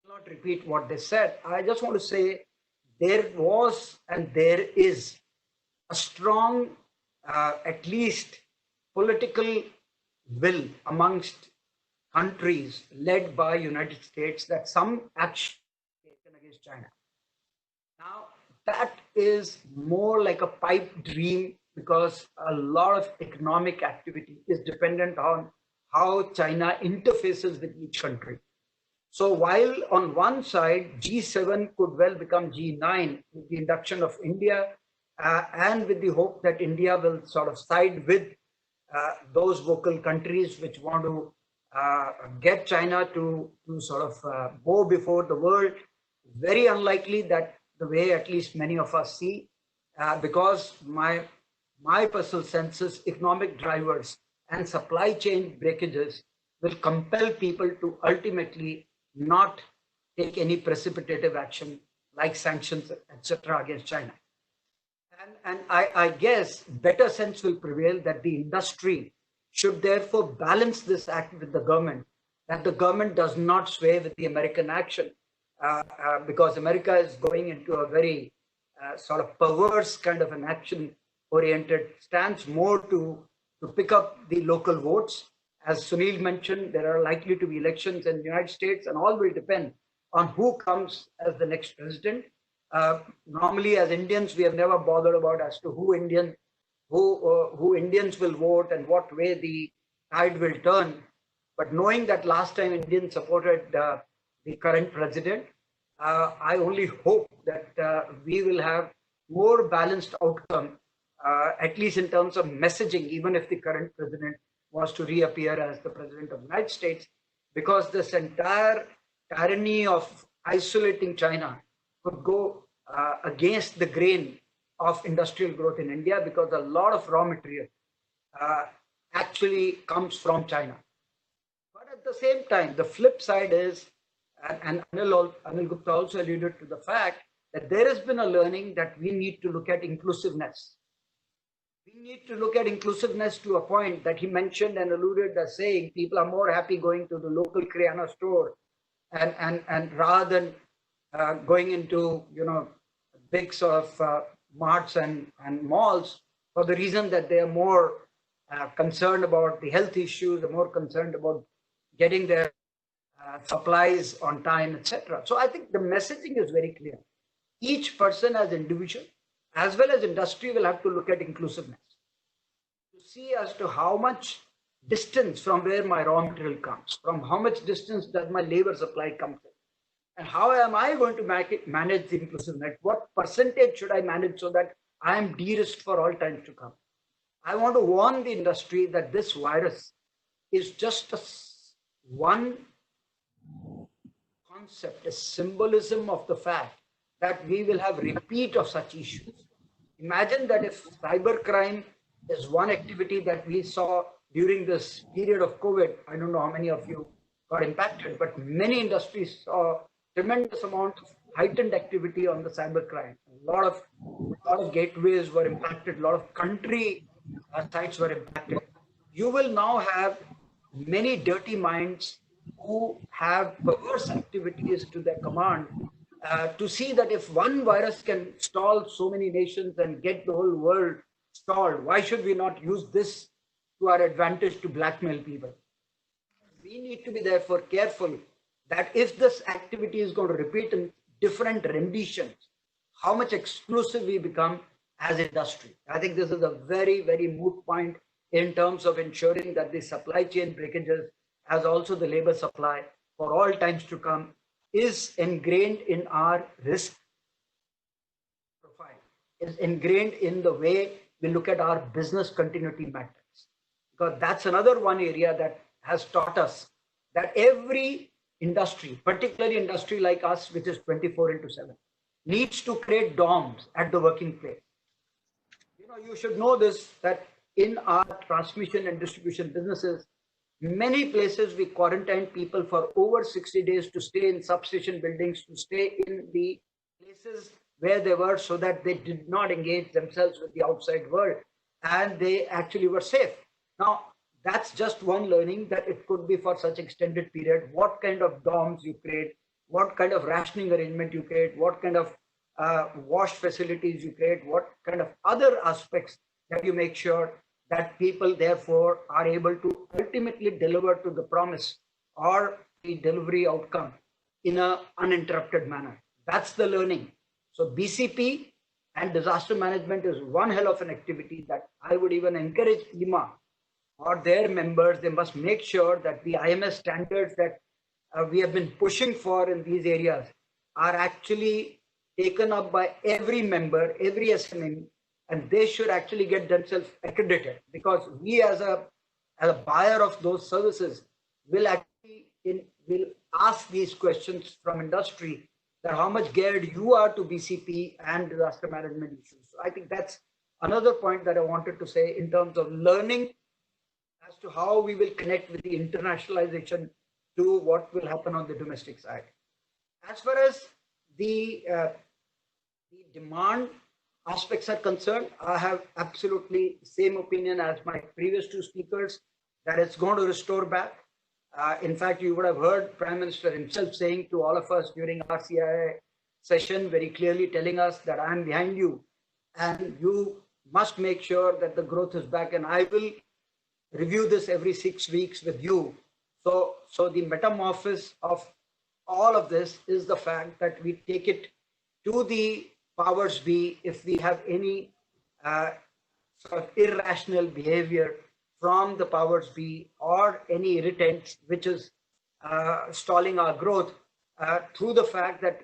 [SPEAKER 6] not repeat what they said. I just want to say there was and there is a strong, at least political will amongst countries led by United States that some action is taken against China. Now, that is more like a pipe dream because a lot of economic activity is dependent on how China interfaces with each country. So while on one side, G7 could well become G9 with the induction of India and with the hope that India will sort of side with those vocal countries which want to get China to sort of go before the world. Very unlikely that the way at least many of us see, because my personal sense is economic drivers and supply chain breakages will compel people to ultimately not take any precipitative action like sanctions, etc., against China. And I guess better sense will prevail that the industry should therefore balance this act with the government, that the government does not sway with the American action, because America is going into a very sort of perverse kind of an action-oriented stance, more to pick up the local votes. As Sunil mentioned, there are likely to be elections in the United States, and all will depend on who comes as the next president. Normally, as Indians, we have never bothered about as to who Indians will vote and what way the tide will turn. But knowing that last time Indians supported the current president, I only hope that we will have more balanced outcome, at least in terms of messaging, even if the current president was to reappear as the president of the United States, because this entire tyranny of isolating China could go against the grain of industrial growth in India, because a lot of raw material actually comes from China. But at the same time, the flip side is, and Anil Gupta also alluded to the fact that there has been a learning that we need to look at inclusiveness. We need to look at inclusiveness to a point that he mentioned and alluded as saying people are more happy going to the local Kirana store and rather than going into, you know, big sort of marts and malls, for the reason that they are more concerned about the health issues, they're more concerned about getting their supplies on time, etc. So I think the messaging is very clear. Each person as individual, as well as industry, will have to look at inclusiveness to see as to how much distance from where my raw material comes, from how much distance does my labor supply come from, and how am I going to manage the inclusiveness? What percentage should I manage so that I am de-risked for all times to come? I want to warn the industry that this virus is just one concept, a symbolism of the fact that we will have repeat of such issues. Imagine that if cybercrime is one activity that we saw during this period of COVID, I don't know how many of you got impacted, but many industries saw tremendous amount of heightened activity on the cybercrime. A lot of gateways were impacted, a lot of country sites were impacted. You will now have many dirty minds who have perverse activities to their command to see that if one virus can stall so many nations and get the whole world stalled, why should we not use this to our advantage to blackmail people? We need to be therefore careful that if this activity is going to repeat in different renditions, how much exclusive we become as industry. I think this is a very, very moot point in terms of ensuring that the supply chain breakages, as also the labor supply for all times to come, is ingrained in our risk profile, is ingrained in the way we look at our business continuity metrics. Because that's another one area that has taught us that every industry, particularly industry like us, which is 24/7, needs to create DOMs at the working place. You know, you should know this, that in our transmission and distribution businesses, many places we quarantine people for over 60 days to stay in substation buildings, to stay in the places where they were, so that they did not engage themselves with the outside world and they actually were safe. Now, that's just one learning, that it could be for such extended period, what kind of DOMs you create, what kind of rationing arrangement you create, what kind of wash facilities you create, what kind of other aspects that you make sure that people therefore are able to ultimately deliver to the promise or the delivery outcome in an uninterrupted manner. That's the learning. So BCP and disaster management is one hell of an activity that I would even encourage IMA or their members. They must make sure that the IMS standards that we have been pushing for in these areas are actually taken up by every member, every SME, and they should actually get themselves accredited, because we as a buyer of those services will actually will ask these questions from industry, that how much geared you are to BCP and disaster management issues. So I think that's another point that I wanted to say in terms of learning as to how we will connect with the internationalization to what will happen on the domestic side. As far as the demand aspects are concerned, I have absolutely the same opinion as my previous two speakers, that it's going to restore back. In fact, you would have heard Prime Minister himself saying to all of us during our CII session, very clearly telling us that I am behind you and you must make sure that the growth is back, and I will review this every 6 weeks with you. So the metamorphosis of all of this is the fact that we take it to the powers be if we have any sort of irrational behavior from the powers be or any irritants which is stalling our growth through the fact that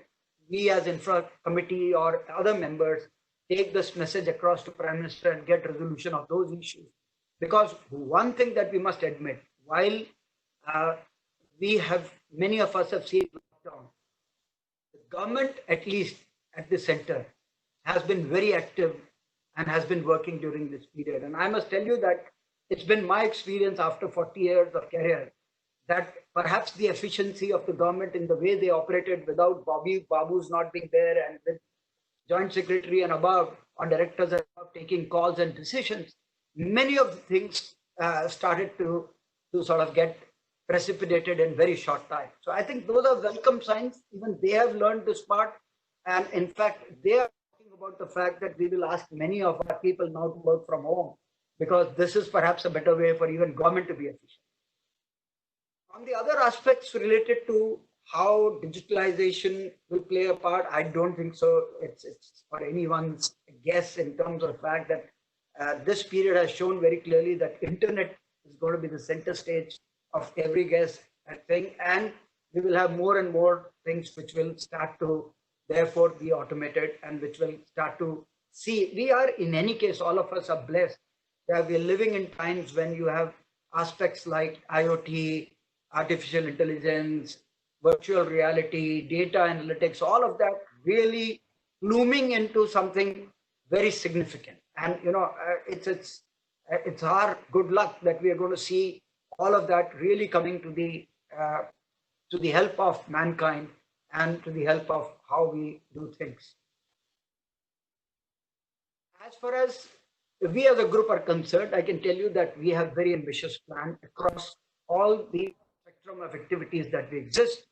[SPEAKER 6] we as infra committee or other members take this message across to Prime Minister and get resolution of those issues. Because one thing that we must admit, while many of us have seen lockdown, the government, at least at the center, has been very active and has been working during this period. And I must tell you that it's been my experience after 40 years of career that perhaps the efficiency of the government in the way they operated without Babu's not being there, and with Joint Secretary and above, or directors and above taking calls and decisions, many of the things started to sort of get precipitated in very short time. So I think those are welcome signs. Even they have learned this part. And in fact, they are talking about the fact that we will ask many of our people now to work from home, because this is perhaps a better way for even government to be efficient. On the other aspects related to how digitalization will play a part, I don't think so. It's for anyone's guess in terms of the fact that this period has shown very clearly that internet is going to be the center stage of every guess thing, and we will have more and more things which will start to therefore be automated and which will start to see. We are, in any case, all of us are blessed that we are living in times when you have aspects like IoT, artificial intelligence, virtual reality, data analytics, all of that really blooming into something very significant. And it's our good luck that we are going to see all of that really coming to the help of mankind and to the help of how we do things. As far as we as a group are concerned, I can tell you that we have very ambitious plan across all the spectrum of activities that we exist.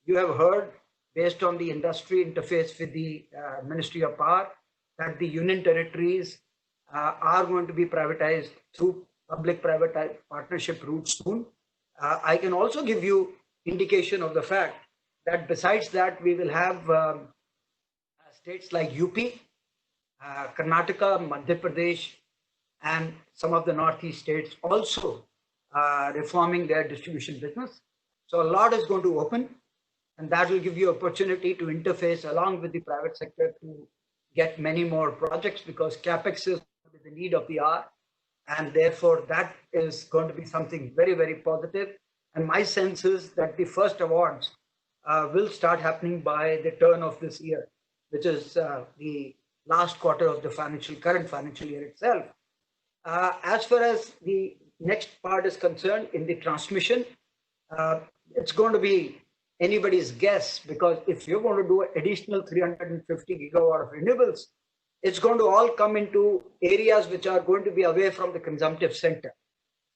[SPEAKER 6] You have heard, based on the industry interface with the Ministry of Power, that the union territories are going to be privatized through public-private partnership route soon. I can also give you indication of the fact that besides that, we will have states like UP, Karnataka, Madhya Pradesh, and some of the Northeast states also reforming their distribution business. So a lot is going to open, and that will give you opportunity to interface along with the private sector to get many more projects, because CapEx is the need of the hour. And therefore, that is going to be something very, very positive. And my sense is that the first awards will start happening by the turn of this year, which is the last quarter of the current financial year itself. As far as the next part is concerned, in the transmission, it's going to be anybody's guess, because if you're going to do additional 350 gigawatt of renewables, it's going to all come into areas which are going to be away from the consumptive center.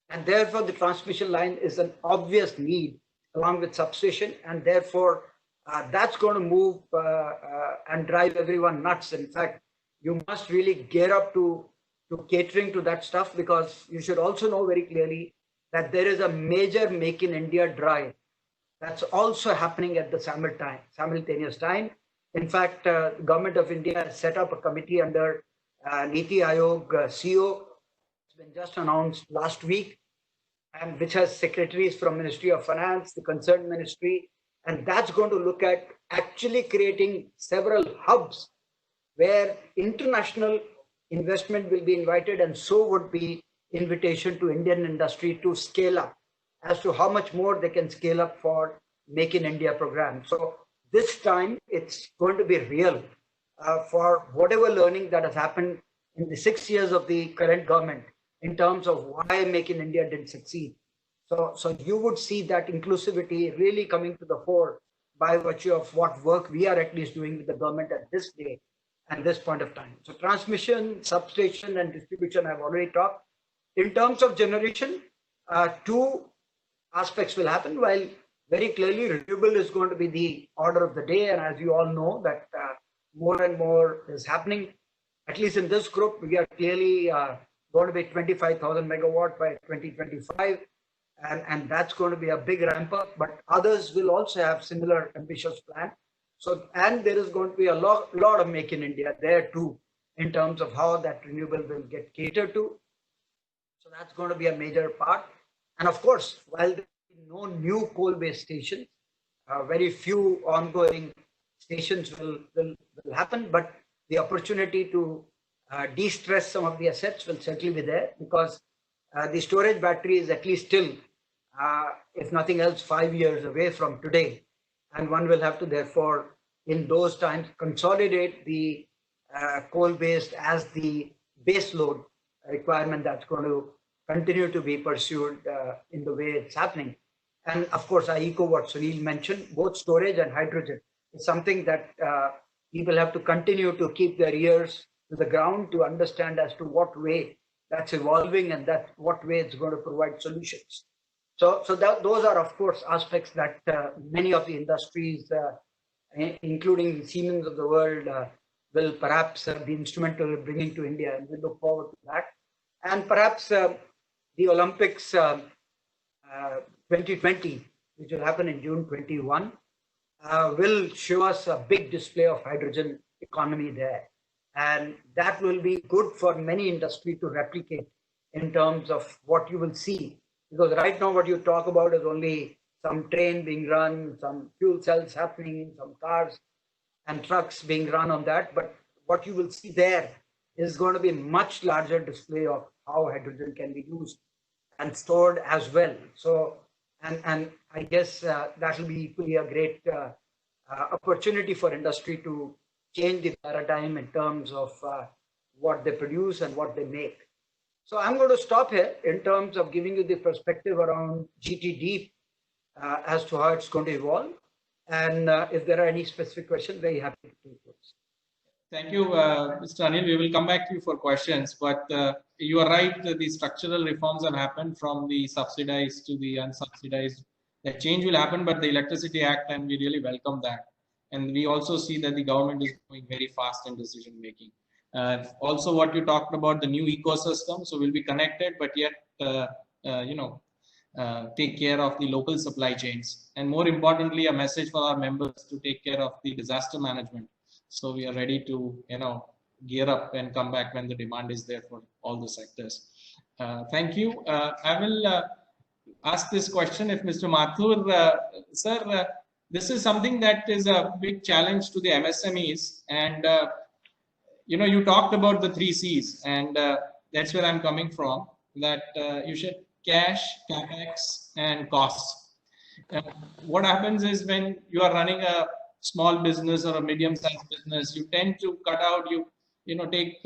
[SPEAKER 6] And therefore, the transmission line is an obvious need along with substation. And therefore, that's going to move and drive everyone nuts. In fact, you must really gear up to catering to that stuff, because you should also know very clearly that there is a major Make in India drive That's also happening at the simultaneous time. In fact, the Government of India has set up a committee under Niti Aayog CEO. It's been just announced last week, and which has secretaries from Ministry of Finance, the concerned ministry, and that's going to look at actually creating several hubs where international investment will be invited, and so would be invitation to Indian industry to scale up as to how much more they can scale up for Make in India program. So this time it's going to be real for whatever learning that has happened in the 6 years of the current government in terms of why Make in India didn't succeed. So you would see that inclusivity really coming to the fore by virtue of what work we are at least doing with the government at this day and this point of time. So transmission, substation, and distribution I've already talked. In terms of generation, two aspects will happen. While very clearly renewable is going to be the order of the day, and as you all know that more and more is happening. At least in this group, we are clearly going to be 25,000 megawatt by 2025. And that's going to be a big ramp up, but others will also have similar ambitious plan. So, and there is going to be a lot of Make in India there too, in terms of how that renewable will get catered to. So that's going to be a major part. And of course, while there are no new coal-based stations, very few ongoing stations will happen, but the opportunity to de-stress some of the assets will certainly be there, because the storage battery is at least still, if nothing else, 5 years away from today. And one will have to therefore, in those times, consolidate the coal-based as the base load requirement that's going to continue to be pursued in the way it's happening. And of course, I echo what Sunil mentioned, both storage and hydrogen is something that people have to continue to keep their ears to the ground to understand as to what way that's evolving and that what way it's going to provide solutions. So those are, of course, aspects that many of the industries, including Siemens of the world, will perhaps be instrumental in bringing to India, and we look forward to that. And perhaps the Olympics 2020, which will happen in June 21, will show us a big display of hydrogen economy there. And that will be good for many industries to replicate in terms of what you will see. Because right now what you talk about is only some train being run, some fuel cells happening, some cars and trucks being run on that. But what you will see there is going to be a much larger display of how hydrogen can be used and stored as well. So, and I guess that will be equally a great opportunity for industry to change the paradigm in terms of what they produce and what they make. So I'm going to stop here in terms of giving you the perspective around GTD as to how it's going to evolve. And if there are any specific questions, very happy to take those.
[SPEAKER 2] Thank you, Mr. Anil. We will come back to you for questions, but you are right, the structural reforms have happened from the subsidized to the unsubsidized. That change will happen, but the Electricity Act, and we really welcome that. And we also see that the government is going very fast in decision making. Also, what you talked about, the new ecosystem, so we'll be connected, but yet, take care of the local supply chains. And more importantly, a message for our members to take care of the disaster management. So we are ready to, gear up and come back when the demand is there for all the sectors. Thank you. I will ask this question if Mr. Mathur, sir, this is something that is a big challenge to the MSMEs. And, you talked about the 3 C's, and that's where I'm coming from, that you should cash, capex, and costs. What happens is when you are running a small business or a medium-sized business, you tend to cut out, take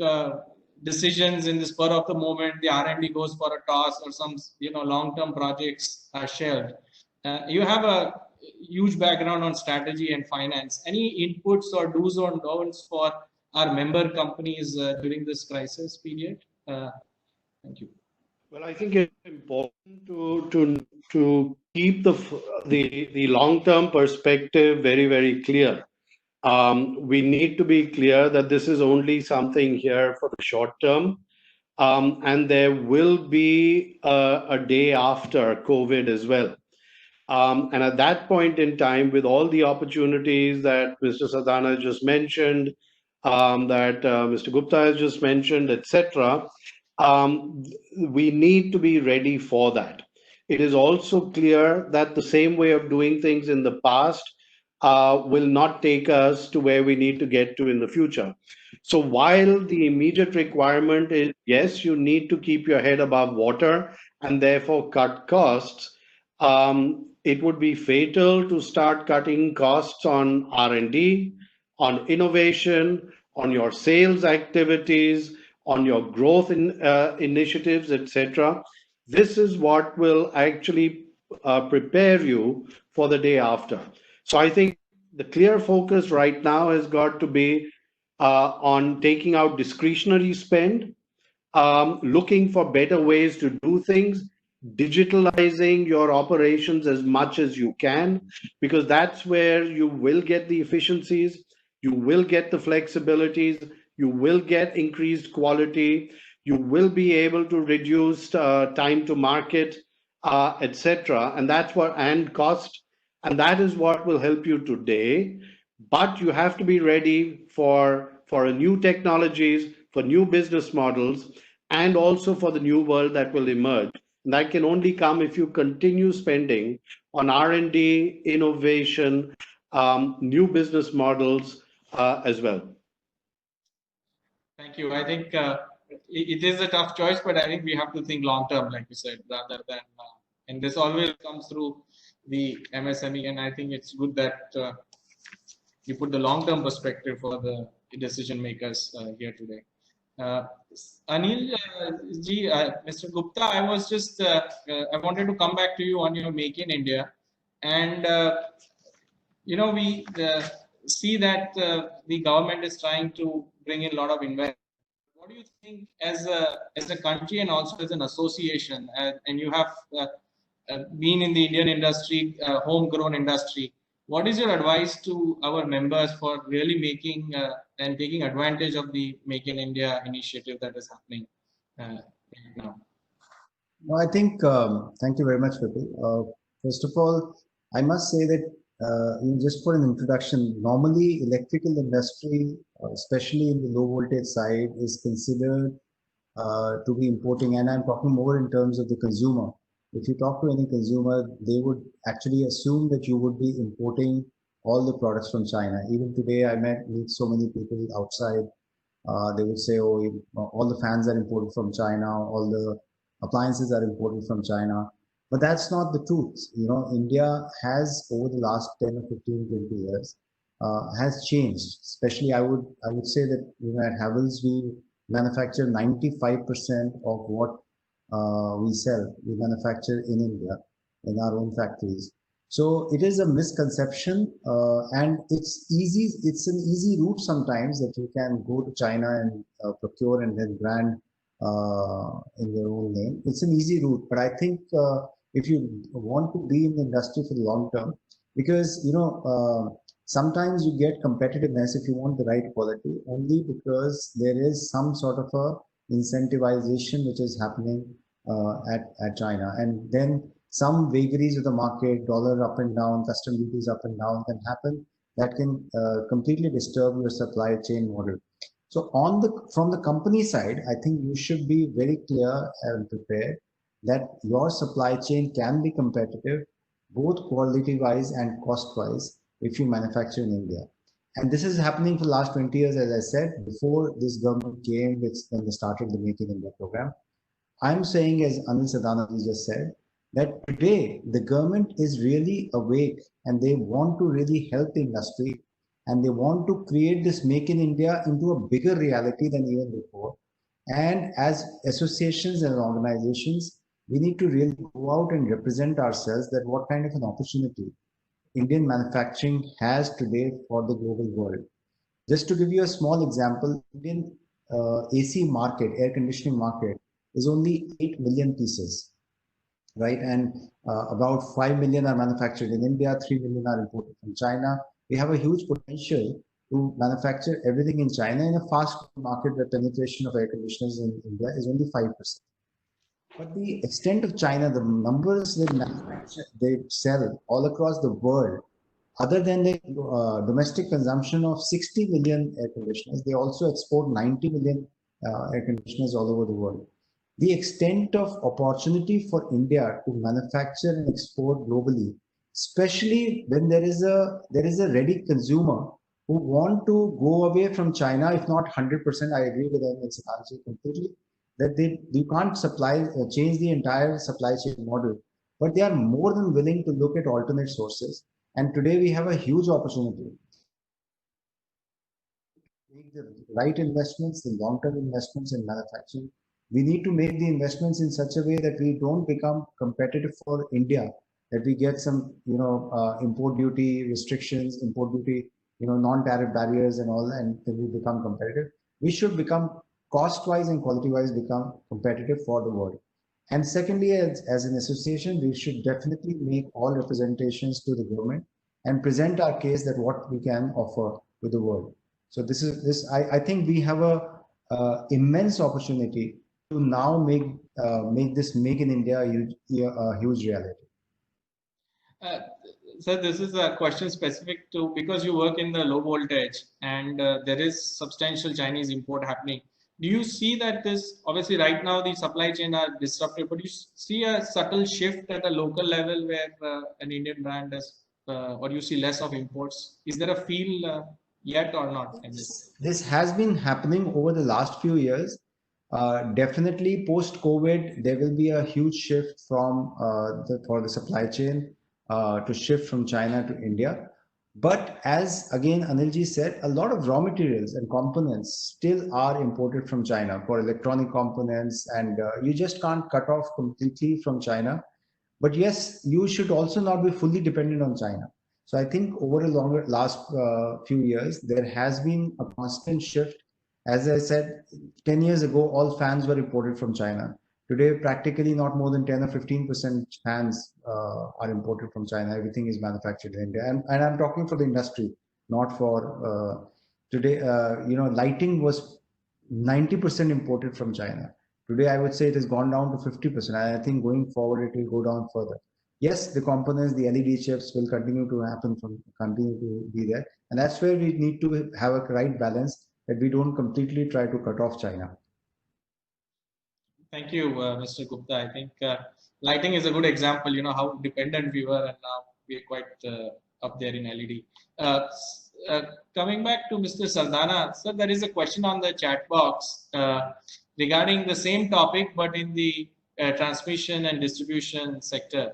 [SPEAKER 2] decisions in the spur of the moment. The R&D goes for a toss, or some, long-term projects are shelved. You have a huge background on strategy and finance. Any inputs or do's or don'ts for our member companies during this crisis period? Thank you.
[SPEAKER 3] Well, I think it's important to keep the long-term perspective very, very clear. We need to be clear that this is only something here for the short term, and there will be a day after COVID as well. And at that point in time, with all the opportunities that Mr. Sardana just mentioned, that Mr. Gupta has just mentioned, etc., we need to be ready for that. It is also clear that the same way of doing things in the past will not take us to where we need to get to in the future. So while the immediate requirement is, yes, you need to keep your head above water and therefore cut costs, it would be fatal to start cutting costs on R&D, on innovation, on your sales activities, on your growth initiatives, etc. This is what will actually prepare you for the day after. So I think the clear focus right now has got to be on taking out discretionary spend, looking for better ways to do things, digitalizing your operations as much as you can, because that's where you will get the efficiencies, you will get the flexibilities, you will get increased quality, you will be able to reduce time to market, etc. And that's what, and cost, and that is what will help you today. But you have to be ready for new technologies, for new business models, and also for the new world that will emerge. And that can only come if you continue spending on R&D, innovation, new business models as well.
[SPEAKER 2] Thank you. I think it is a tough choice, but I think we have to think long term, like you said, rather than, and this always comes through the MSME. And I think it's good that you put the long term perspective for the decision makers here today. Anil ji, Mr. Gupta, I was just, I wanted to come back to you on your Make in India. And, you know, we see that the government is trying to bring in a lot of investment. What do you think as a country and also as an association, and you have been in the Indian industry, homegrown industry, what is your advice to our members for really making and taking advantage of the Make in India initiative that is happening now?
[SPEAKER 5] No, I think, thank you very much, Vipul. First of all, I must say that just for an introduction, normally electrical industry, especially in the low voltage side, is considered to be importing, and I'm talking more in terms of the consumer. If you talk to any consumer, they would actually assume that you would be importing all the products from China. Even today, I meet so many people outside. They would say, oh, all the fans are imported from China, all the appliances are imported from China. But that's not the truth. You know, India has, over the last 10 or 15, 20 years, has changed. Especially, I would say that, you know, at Havells, we manufacture 95% of what we sell, we manufacture in India, in our own factories. So it is a misconception, and it's easy. It's an easy route sometimes that you can go to China and procure and then brand in your own name. It's an easy route, but I think if you want to be in the industry for the long term, because you know sometimes you get competitiveness if you want the right quality only because there is some sort of a incentivization which is happening at China, and then some vagaries of the market, dollar up and down, custom duties up and down can happen that can completely disturb your supply chain model. So from the company side, I think you should be very clear and prepared that your supply chain can be competitive, both quality wise and cost wise, if you manufacture in India. And this is happening for the last 20 years, as I said, before this government came, when they started the Make in India program. I'm saying, as Anil Sardana just said, that today the government is really awake and they want to really help the industry and they want to create this Make in India into a bigger reality than even before. And as associations and organizations, we need to really go out and represent ourselves that what kind of an opportunity Indian manufacturing has today for the global world. Just to give you a small example, Indian AC market, air conditioning market, is only 8 million pieces, right? And about 5 million are manufactured in India, 3 million are imported from China. We have a huge potential to manufacture everything in China in a fast market where penetration of air conditioners in India is only 5%. But the extent of China, the numbers they manufacture, they sell all across the world, other than the domestic consumption of 60 million air conditioners, they also export 90 million air conditioners all over the world. The extent of opportunity for India to manufacture and export globally, especially when there is a ready consumer who want to go away from China, if not 100%, I agree with Anil completely, that you can't change the entire supply chain model, but they are more than willing to look at alternate sources. And today we have a huge opportunity. Make the right investments, the long-term investments in manufacturing. We need to make the investments in such a way that we don't become competitive for India, that we get some, import duty restrictions, import duty, non-tariff barriers and all, and then we become competitive. We should become cost-wise and quality-wise become competitive for the world. And secondly, as an association, we should definitely make all representations to the government and present our case that what we can offer to the world. So I think we have a immense opportunity to now make this Make in India a huge reality.
[SPEAKER 2] Sir, this is a question specific to, because you work in the low voltage and there is substantial Chinese import happening. Do you see that this, obviously right now the supply chain are disrupted, but you see a subtle shift at a local level where an Indian brand has, or you see less of imports? Is there a feel yet or not?
[SPEAKER 5] This has been happening over the last few years. Definitely post-COVID, there will be a huge shift from for the supply chain to shift from China to India. But as again Anilji said, a lot of raw materials and components still are imported from China for electronic components, and you just can't cut off completely from China. But yes, you should also not be fully dependent on China. So I think over a last few years, there has been a constant shift. As I said, 10 years ago, all fans were imported from China. Today, practically not more than 10 or 15% fans are imported from China. Everything is manufactured in India. And I'm talking for the industry, not for today. Lighting was 90% imported from China. Today, I would say it has gone down to 50%. I think going forward, it will go down further. Yes, the components, the LED chips will continue to be there. And that's where we need to have a right balance, that we don't completely try to cut off China.
[SPEAKER 2] Thank you, Mr. Gupta. I think lighting is a good example, how dependent we were, and now we are quite up there in LED. Coming back to Mr. Sardana, sir, there is a question on the chat box regarding the same topic, but in the transmission and distribution sector.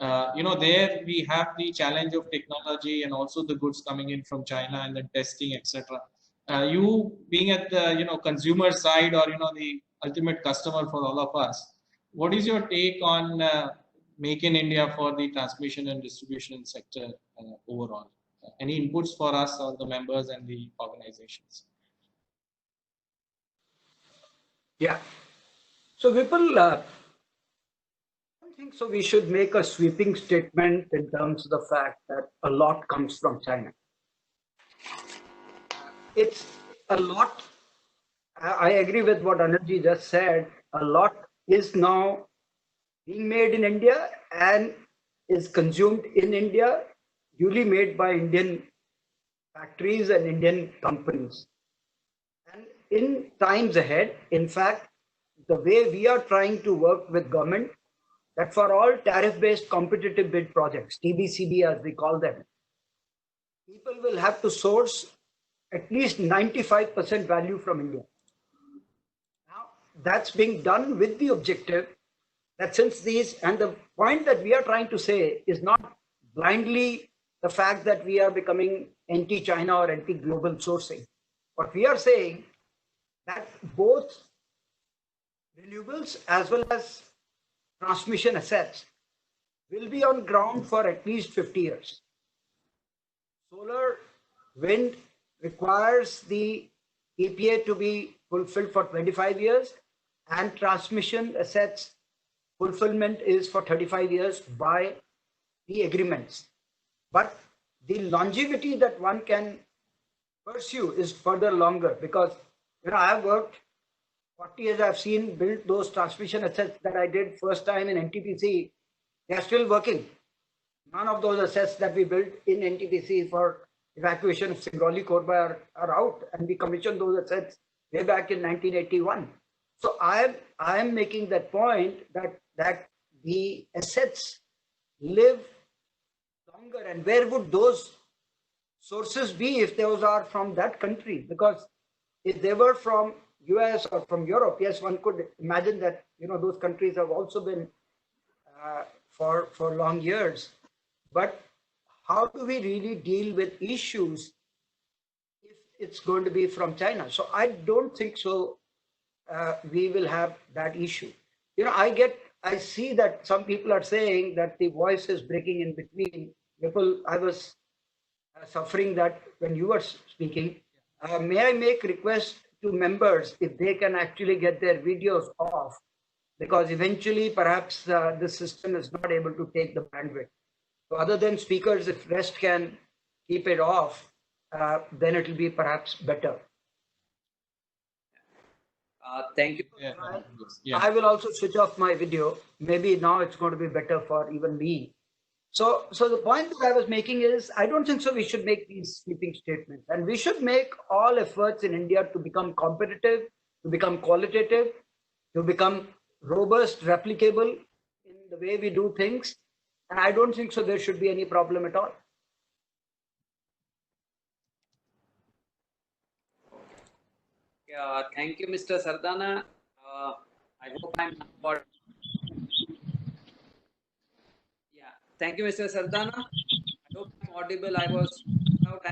[SPEAKER 2] There we have the challenge of technology and also the goods coming in from China and then testing, etc. You being at the consumer side, or the ultimate customer for all of us, what is your take on Make in India for the transmission and distribution sector overall? Any inputs for us or the members and the organizations?
[SPEAKER 6] Yeah. So Vipul, I don't think so we should make a sweeping statement in terms of the fact that a lot comes from China. It's a lot. I agree with what Anilji just said. A lot is now being made in India and is consumed in India, duly made by Indian factories and Indian companies. And in times ahead, in fact, the way we are trying to work with government, that for all tariff-based competitive bid projects, TBCB as we call them, people will have to source at least 95% value from India. Now, that's being done with the objective that since these, and the point that we are trying to say is not blindly the fact that we are becoming anti-China or anti-global sourcing. What we are saying that both renewables as well as transmission assets will be on ground for at least 50 years. Solar, wind requires the EPA to be fulfilled for 25 years, and transmission assets fulfillment is for 35 years by the agreements. But the longevity that one can pursue is further longer, because I have worked 40 years I've seen build those transmission assets that I did first time in NTPC. They are still working. None of those assets that we built in NTPC for evacuation of Singrauli Korba are out, and we commissioned those assets way back in 1981. So I am making that point that the assets live longer, and where would those sources be if those are from that country? Because if they were from US or from Europe, yes, one could imagine that those countries have also been for long years. But how do we really deal with issues if it's going to be from China? So I don't think so. We will have that issue. I see that some people are saying that the voice is breaking in between. People, I was suffering that when you were speaking. May I make request to members if they can actually get their videos off, because eventually perhaps the system is not able to take the bandwidth. So other than speakers, if rest can keep it off, then it will be perhaps better.
[SPEAKER 4] Thank you.
[SPEAKER 2] Yeah.
[SPEAKER 6] I will also switch off my video. Maybe now it's going to be better for even me. So the point that I was making is, I don't think so we should make these sweeping statements, and we should make all efforts in India to become competitive, to become qualitative, to become robust, replicable in the way we do things. And I don't think so there should be any problem at all.
[SPEAKER 4] Thank you, Mr. Sardana. I hope I'm not. Yeah, thank you, Mr. Sardana. I hope I'm audible. I was out.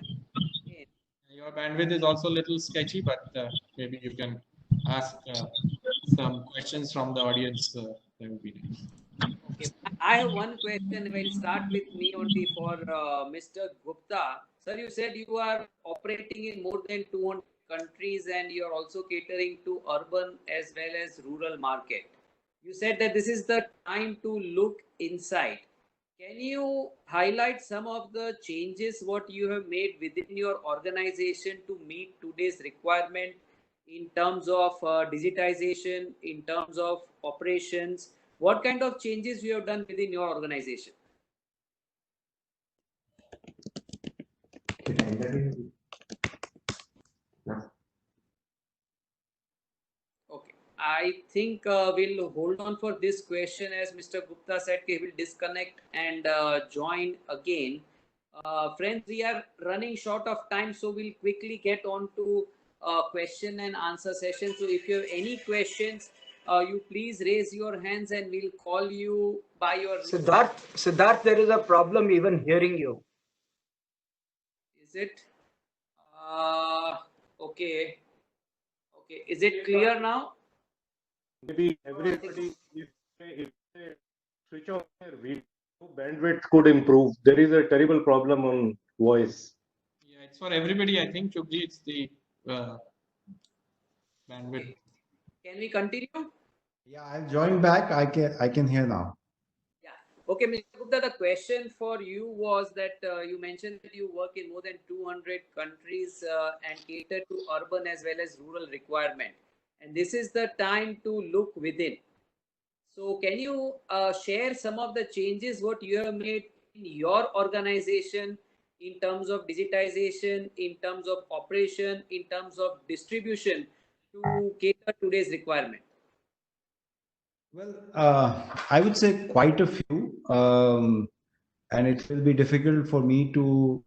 [SPEAKER 2] Your bandwidth is also a little sketchy, but maybe you can ask some questions from the audience. That would be nice.
[SPEAKER 4] Okay, I have one question. We'll start with me only for Mr. Gupta. Sir, you said you are operating in more than 200 countries and you're also catering to urban as well as rural market. You said that this is the time to look inside. Can you highlight some of the changes what you have made within your organization to meet today's requirement in terms of digitization, in terms of operations? What kind of changes you have done within your organization? Okay, I think we'll hold on for this question, as Mr. Gupta said he will disconnect and join again. Friends, we are running short of time, so we'll quickly get on to question and answer session. So if you have any questions, you please raise your hands and we'll call you by your name.
[SPEAKER 6] Siddharth, there is a problem even hearing you.
[SPEAKER 4] Is it? Okay. Okay. Is it clear now?
[SPEAKER 1] Maybe everybody, if they switch off their video, bandwidth could improve. There is a terrible problem on voice.
[SPEAKER 2] Yeah, it's for everybody. I think, Chubji, it's the bandwidth.
[SPEAKER 4] Can we continue?
[SPEAKER 5] Yeah, I've joined back. I can hear now.
[SPEAKER 4] Yeah. Okay, Mr. Gupta, the question for you was that you mentioned that you work in more than 200 countries and cater to urban as well as rural requirement. And this is the time to look within. So can you share some of the changes what you have made in your organization in terms of digitization, in terms of operation, in terms of distribution to cater today's requirement?
[SPEAKER 5] Well, I would say quite a few, and it will be difficult for me to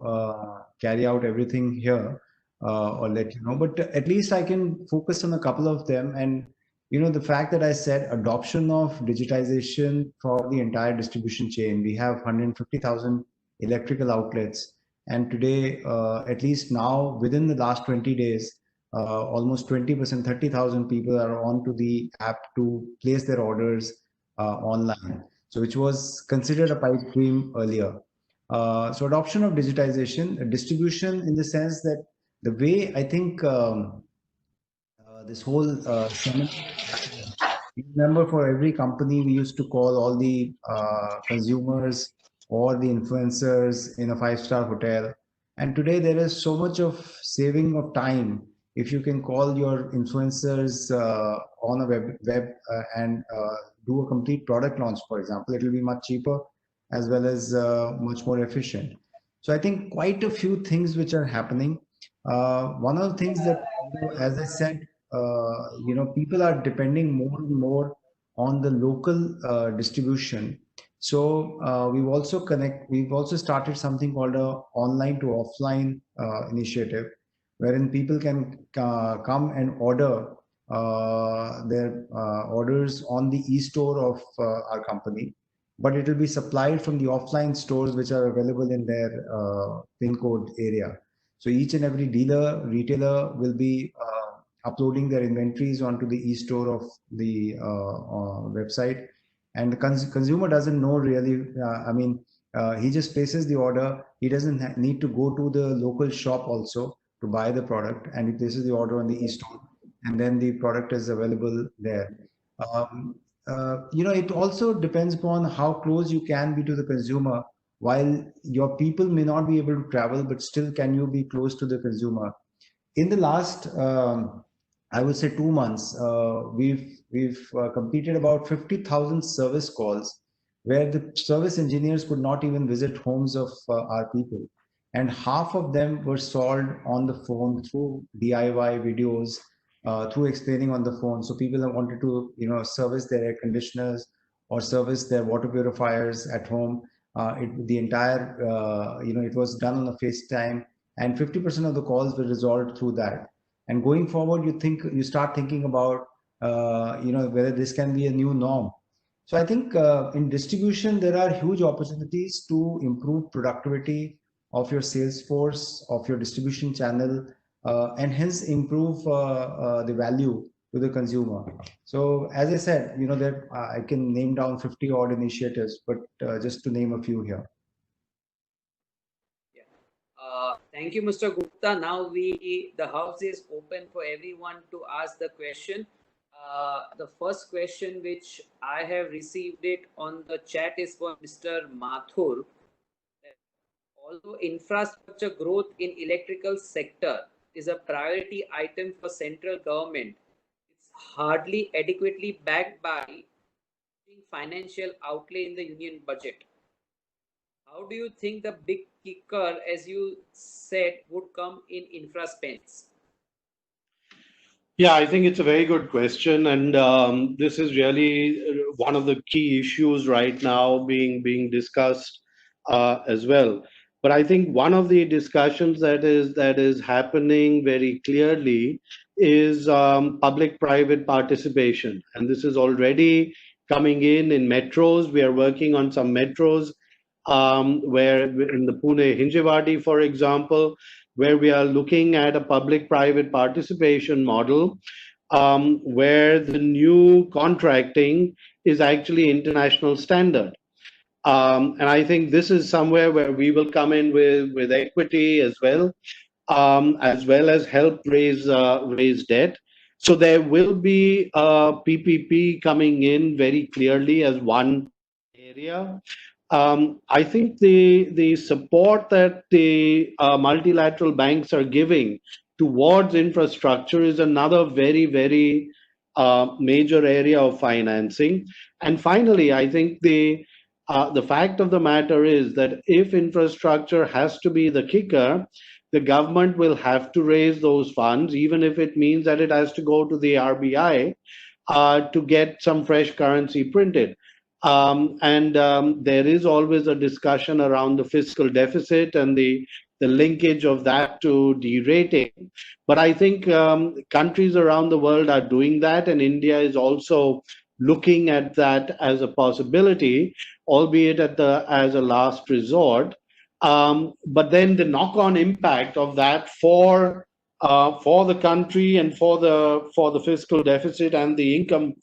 [SPEAKER 5] carry out everything here or let you know, but at least I can focus on a couple of them. And the fact that I said adoption of digitization for the entire distribution chain. We have 150,000 electrical outlets, and today, at least now, within the last 20 days, almost 20%, 30,000 people are onto the app to place their orders online. So which was considered a pipe dream earlier. So adoption of digitization, distribution in the sense that the way I think this whole you remember, for every company, we used to call all the consumers or the influencers in a 5-star hotel. And today there is so much of saving of time if you can call your influencers on a web and do a complete product launch, for example, it will be much cheaper as well as much more efficient. So I think quite a few things which are happening. One of the things that, as I said, people are depending more and more on the local distribution. So we've also started something called a online to offline initiative, wherein people can come and order their orders on the e-store of our company, but it will be supplied from the offline stores which are available in their pin code area. So each and every dealer, retailer will be uploading their inventories onto the e-store of the website, and the consumer doesn't know really. He just places the order. He doesn't need to go to the local shop also to buy the product, and he places the order on the e-store, and then the product is available there. It also depends upon how close you can be to the consumer. While your people may not be able to travel, but still can you be close to the consumer? In the last, I would say 2 months, we've completed about 50,000 service calls where the service engineers could not even visit homes of our people, and half of them were solved on the phone through DIY videos, through explaining on the phone. So people that wanted to, service their air conditioners or service their water purifiers at home, it was done on a FaceTime, and 50% of the calls were resolved through that. And going forward, you start thinking about, whether this can be a new norm. So I think in distribution, there are huge opportunities to improve productivity of your sales force, of your distribution channel, and hence improve the value to the consumer. So as I said, that I can name down 50 odd initiatives, but just to name a few here.
[SPEAKER 4] Thank you, Mr. Gupta. Now the house is open for everyone to ask the question. The first question which I have received it on the chat is for Mr. Mathur. Although infrastructure growth in electrical sector is a priority item for central government, it's hardly adequately backed by financial outlay in the union budget. How do you think the big kicker, as you said, would come in infra spends?
[SPEAKER 3] Yeah, I think it's a very good question, and this is really one of the key issues right now being discussed as well. But I think one of the discussions that is happening very clearly is public-private participation, and this is already coming in metros. We are working on some metros where in the Pune-Hinjewadi, for example, where we are looking at a public-private participation model where the new contracting is actually international standard. And I think this is somewhere where we will come in with equity as well as help raise debt. So there will be PPP coming in very clearly as one area. I think the support that the multilateral banks are giving towards infrastructure is another very, very major area of financing. And finally, I think the fact of the matter is that if infrastructure has to be the kicker, the government will have to raise those funds, even if it means that it has to go to the RBI to get some fresh currency printed. There is always a discussion around the fiscal deficit and the linkage of that to derating. But I think countries around the world are doing that, and India is also looking at that as a possibility, albeit as a last resort. But then the knock-on impact of that for the country and for the fiscal deficit and the income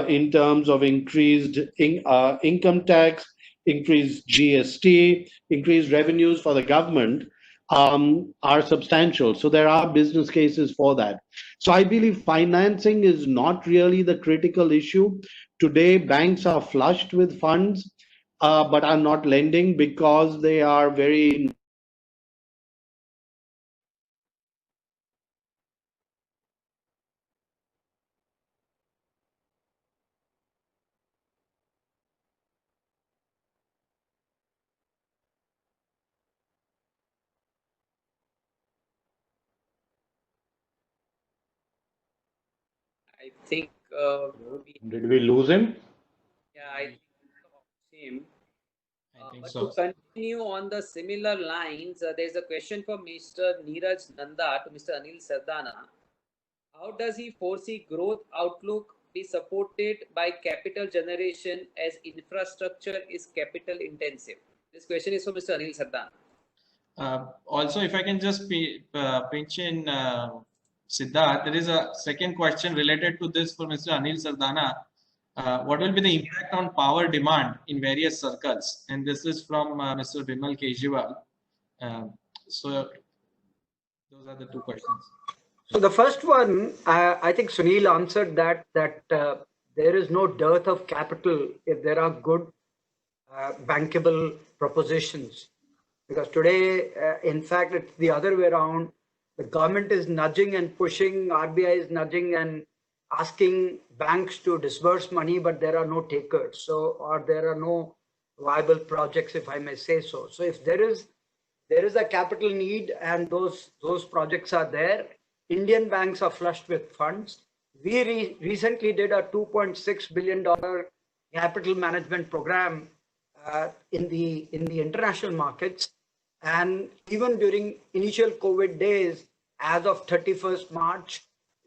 [SPEAKER 3] in terms of increased income tax, increased GST, increased revenues for the government are substantial. So there are business cases for that. So I believe financing is not really the critical issue. Today, banks are flushed with funds, but are not lending because they are very
[SPEAKER 4] I think
[SPEAKER 1] Did we lose him?
[SPEAKER 4] yeah, I think we lost him.
[SPEAKER 2] I think
[SPEAKER 4] But
[SPEAKER 2] so.
[SPEAKER 4] to continue on the similar lines, there's a question from Mr. Neeraj Nanda to Mr. Anil Sardana. How does he foresee growth outlook be supported by capital generation as infrastructure is capital intensive? This question is from Mr. Anil Sardana.
[SPEAKER 2] Also, if I can just pinch in Siddharth, there is a second question related to this for Mr. Anil Sardana. What will be the impact on power demand in various circles? And this is from Mr. Bimal Kejriwal. So those are the two questions.
[SPEAKER 6] So the first one, I think Sunil answered that there is no dearth of capital if there are good bankable propositions. Because today, in fact, it's the other way around. The government is nudging and pushing, RBI is nudging and asking banks to disburse money, but there are no takers. So, or there are no viable projects, if I may say so. So if there is a capital need and those projects are there, Indian banks are flushed with funds. We recently did a $2.6 billion capital management program in the international markets, and even during initial COVID days, as of 31st March,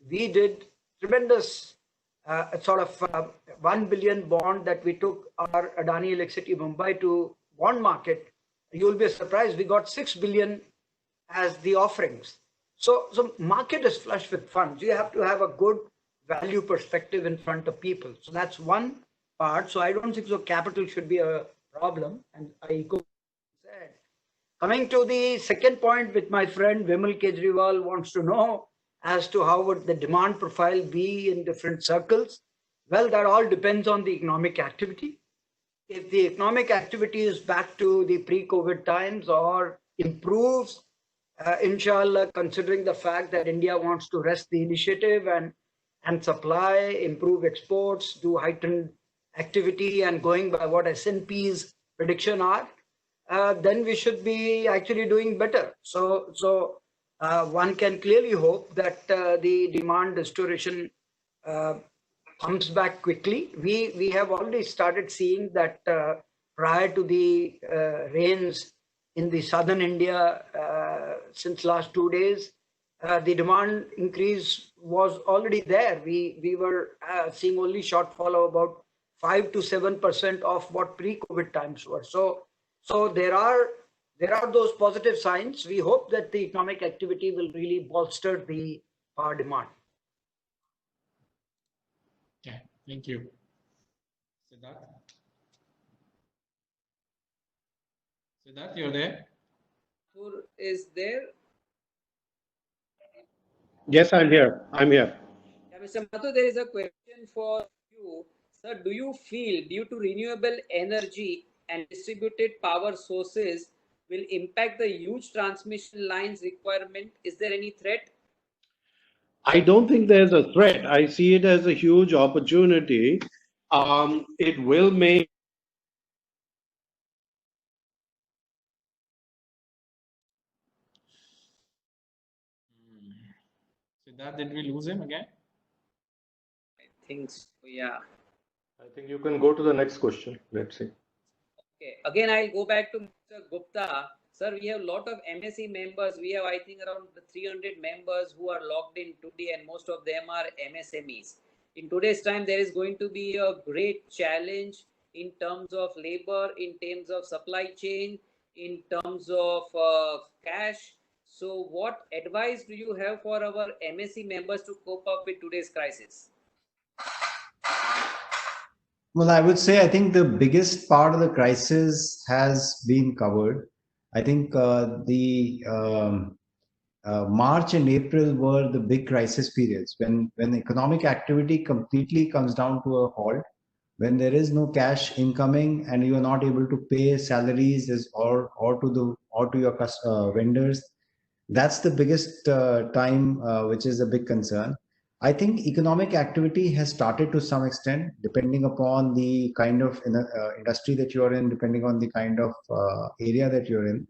[SPEAKER 6] we did tremendous sort of 1 billion bond that we took our Adani Electricity Mumbai to bond market. You'll be surprised, we got 6 billion as the offerings. So market is flush with funds. You have to have a good value perspective in front of people. So that's one part. So I don't think so capital should be a problem. And I echo said. Coming to the second point, which my friend Bimal Kejriwal wants to know as to how would the demand profile be in different circles. Well, that all depends on the economic activity. If the economic activity is back to the pre-COVID times or improves, inshallah, considering the fact that India wants to rest the initiative and supply, improve exports, do heightened activity, and going by what S&P's prediction are, then we should be actually doing better. So one can clearly hope that the demand restoration comes back quickly. We have already started seeing that prior to the rains in the southern India since last 2 days, the demand increase was already there. We were seeing only shortfall of about 5 to 7% of what pre-COVID times were. So there are those positive signs. We hope that the economic activity will really bolster the power demand.
[SPEAKER 2] Okay, thank you. Siddharth? Siddharth, you're there?
[SPEAKER 4] Is there?
[SPEAKER 3] Yes, I'm here.
[SPEAKER 4] Yeah, Mr. Mathur, there is a question for you. Sir, do you feel due to renewable energy and distributed power sources will impact the huge transmission lines requirement? Is there any threat?
[SPEAKER 3] I don't think there's a threat. I see it as a huge opportunity. It will make
[SPEAKER 2] Siddharth, did we lose him again?
[SPEAKER 4] I think so, yeah.
[SPEAKER 1] I think you can go to the next question. Let's see.
[SPEAKER 4] Okay, again, I'll go back to Mr. Gupta. Sir, we have a lot of MSE members. We have, I think, around 300 members who are logged in today, and most of them are MSMEs. In today's time, there is going to be a great challenge in terms of labor, in terms of supply chain, in terms of cash. So what advice do you have for our MSE members to cope up with today's crisis?
[SPEAKER 5] Well, I would say I think the biggest part of the crisis has been covered. I think March and April were the big crisis periods when economic activity completely comes down to a halt, when there is no cash incoming and you are not able to pay salaries or to your vendors. That's the biggest time, which is a big concern. I think economic activity has started to some extent, depending upon the kind of industry that you're in, depending on the kind of area that you're in.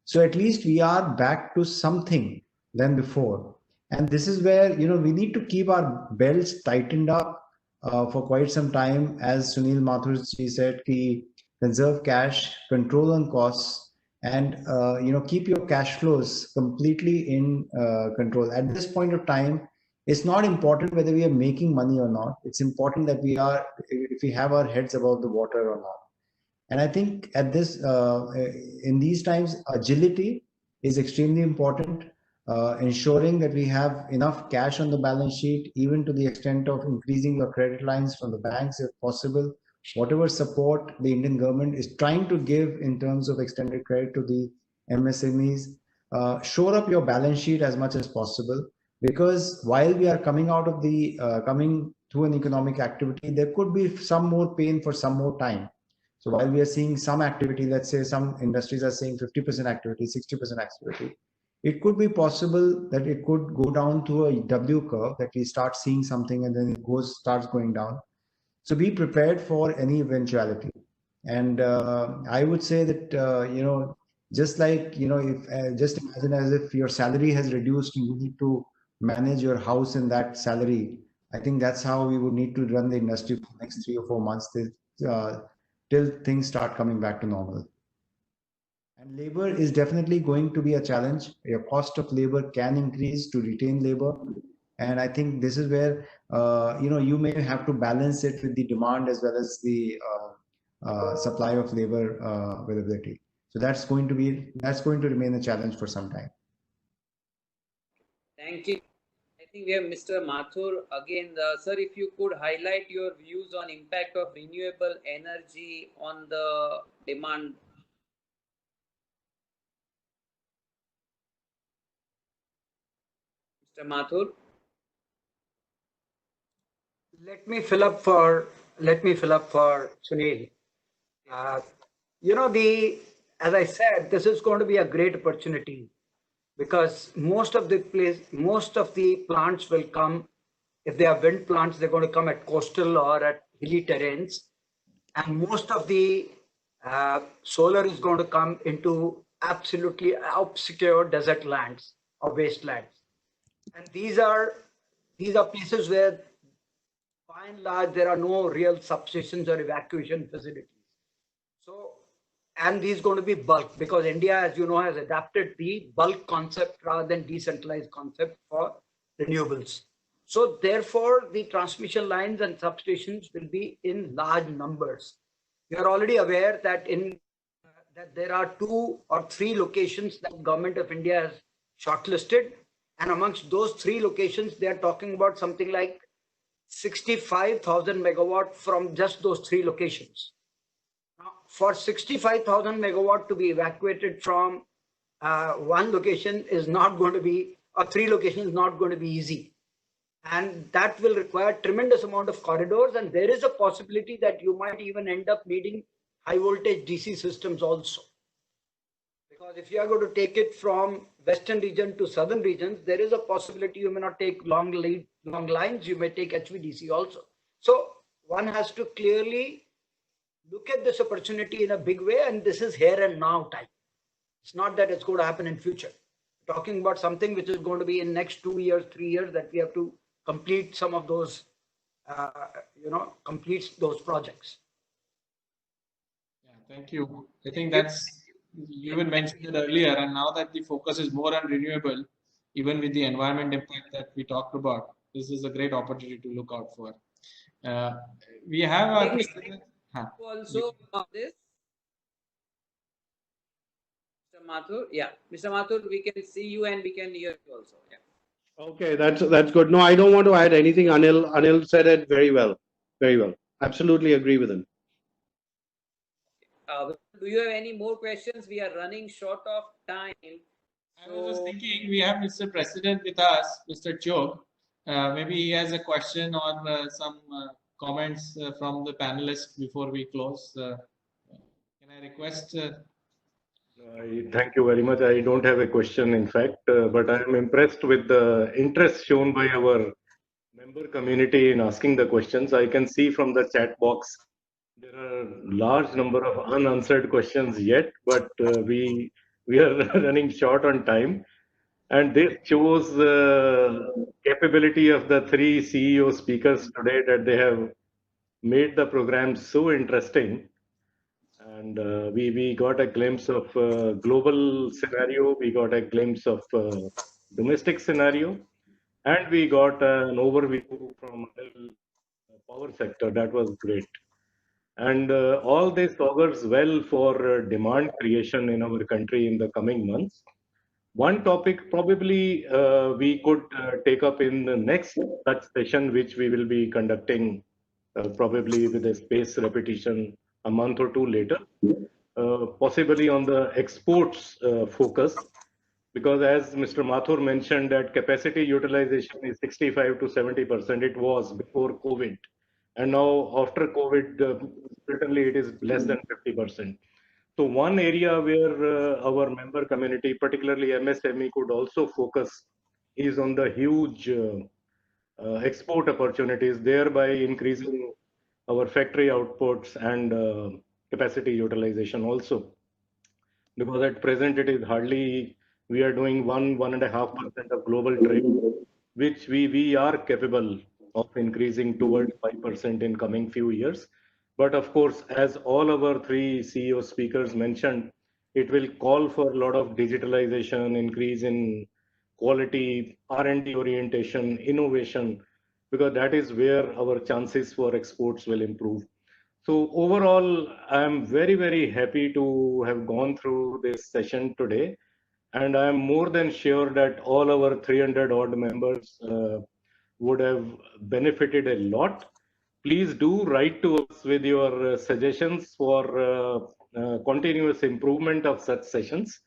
[SPEAKER 5] So at least we are back to something than before. And this is where, we need to keep our belts tightened up for quite some time. As Sunil Mathur ji said, ki conserve cash, control on costs, and keep your cash flows completely in control. At this point of time, it's not important whether we are making money or not. It's important that if we have our heads above the water or not. And I think in these times, agility is extremely important. Ensuring that we have enough cash on the balance sheet, even to the extent of increasing your credit lines from the banks if possible. Whatever support the Indian government is trying to give in terms of extended credit to the MSMEs, shore up your balance sheet as much as possible. Because while we are coming through an economic activity, there could be some more pain for some more time. So while we are seeing some activity, let's say some industries are seeing 50% activity, 60% activity, it could be possible that it could go down to a W curve, that we start seeing something and then it starts going down. So be prepared for any eventuality. And I would say that, just like, just imagine as if your salary has reduced and you need to manage your house in that salary. I think that's how we would need to run the industry for the next 3 or 4 months till things start coming back to normal. And labor is definitely going to be a challenge. Your cost of labor can increase to retain labor. And I think this is where, you may have to balance it with the demand as well as the supply of labor availability. So that's going to remain a challenge for some time.
[SPEAKER 4] Thank you. I think we have Mr. Mathur again. Sir, if you could highlight your views on impact of renewable energy on the demand. Mr. Mathur.
[SPEAKER 6] Let me fill up for Sunil. As I said, this is going to be a great opportunity, because most of the plants will come. If they are wind plants, they're going to come at coastal or at hilly terrains, and most of the solar is going to come into absolutely obscure desert lands or wastelands. And these are places where, by and large, there are no real substations or evacuation facilities. So, and these going to be bulk, because India, as you know, has adapted the bulk concept rather than decentralized concept for renewables. So therefore, the transmission lines and substations will be in large numbers. You are already aware that that there are 2 or 3 locations that Government of India has shortlisted, and amongst those 3 locations, they are talking about something like 65,000 megawatt from just those 3 locations. Now, for 65,000 megawatt to be evacuated from one location is not going to be, or 3 locations is not going to be easy. And that will require tremendous amount of corridors, and there is a possibility that you might even end up needing high voltage DC systems also. Because if you are going to take it from western region to southern regions, there is a possibility you may not take long lines, you may take HVDC also. So one has to clearly look at this opportunity in a big way, and this is here and now time. It's not that it's going to happen in future. We're talking about something which is going to be in next 2 years, 3 years, that we have to complete some of those, complete those projects.
[SPEAKER 2] Yeah, thank you. I think you even mentioned it earlier, and now that the focus is more on renewable, even with the environment impact that we talked about, this is a great opportunity to look out for. We have our
[SPEAKER 4] also on this. Mr. Mathur, yeah, Mr. Mathur, we can see you and we can hear you also. Yeah.
[SPEAKER 3] Okay, that's good. No, I don't want to add anything. Anil said it very well. Very well. Absolutely agree with him.
[SPEAKER 4] Do you have any more questions? We are running short of time.
[SPEAKER 2] I was just thinking, we have Mr. President with us, Mr. Chog. Maybe he has a question or some comments from the panelists before we close. Can I request?
[SPEAKER 1] Thank you very much. I don't have a question, in fact, but I am impressed with the interest shown by our member community in asking the questions. I can see from the chat box there are large number of unanswered questions yet, but we are running short on time. And this shows the capability of the three CEO speakers today, that they have made the program so interesting. And we got a glimpse of global scenario, we got a glimpse of domestic scenario, and we got an overview from power sector. That was great. And all this augurs well for demand creation in our country in the coming months. One topic probably we could take up in the next such session, which we will be conducting probably with a space repetition a month or two later, possibly on the exports focus, because as Mr. Mathur mentioned, that capacity utilization is 65 to 70%. It was before COVID. And now after COVID, certainly it is less than 50%. So one area where our member community, particularly MSME, could also focus is on the huge export opportunities, thereby increasing our factory outputs and capacity utilization also. Because at present it is hardly, we are doing 1.5% of global trade, which we are capable of increasing towards 5% in coming few years. But of course, as all our three CEO speakers mentioned, it will call for a lot of digitalization, increase in quality, R&D orientation, innovation, because that is where our chances for exports will improve. So overall, I'm very, very happy to have gone through this session today. And I'm more than sure that all our 300 odd members would have benefited a lot. Please do write to us with your suggestions for continuous improvement of such sessions.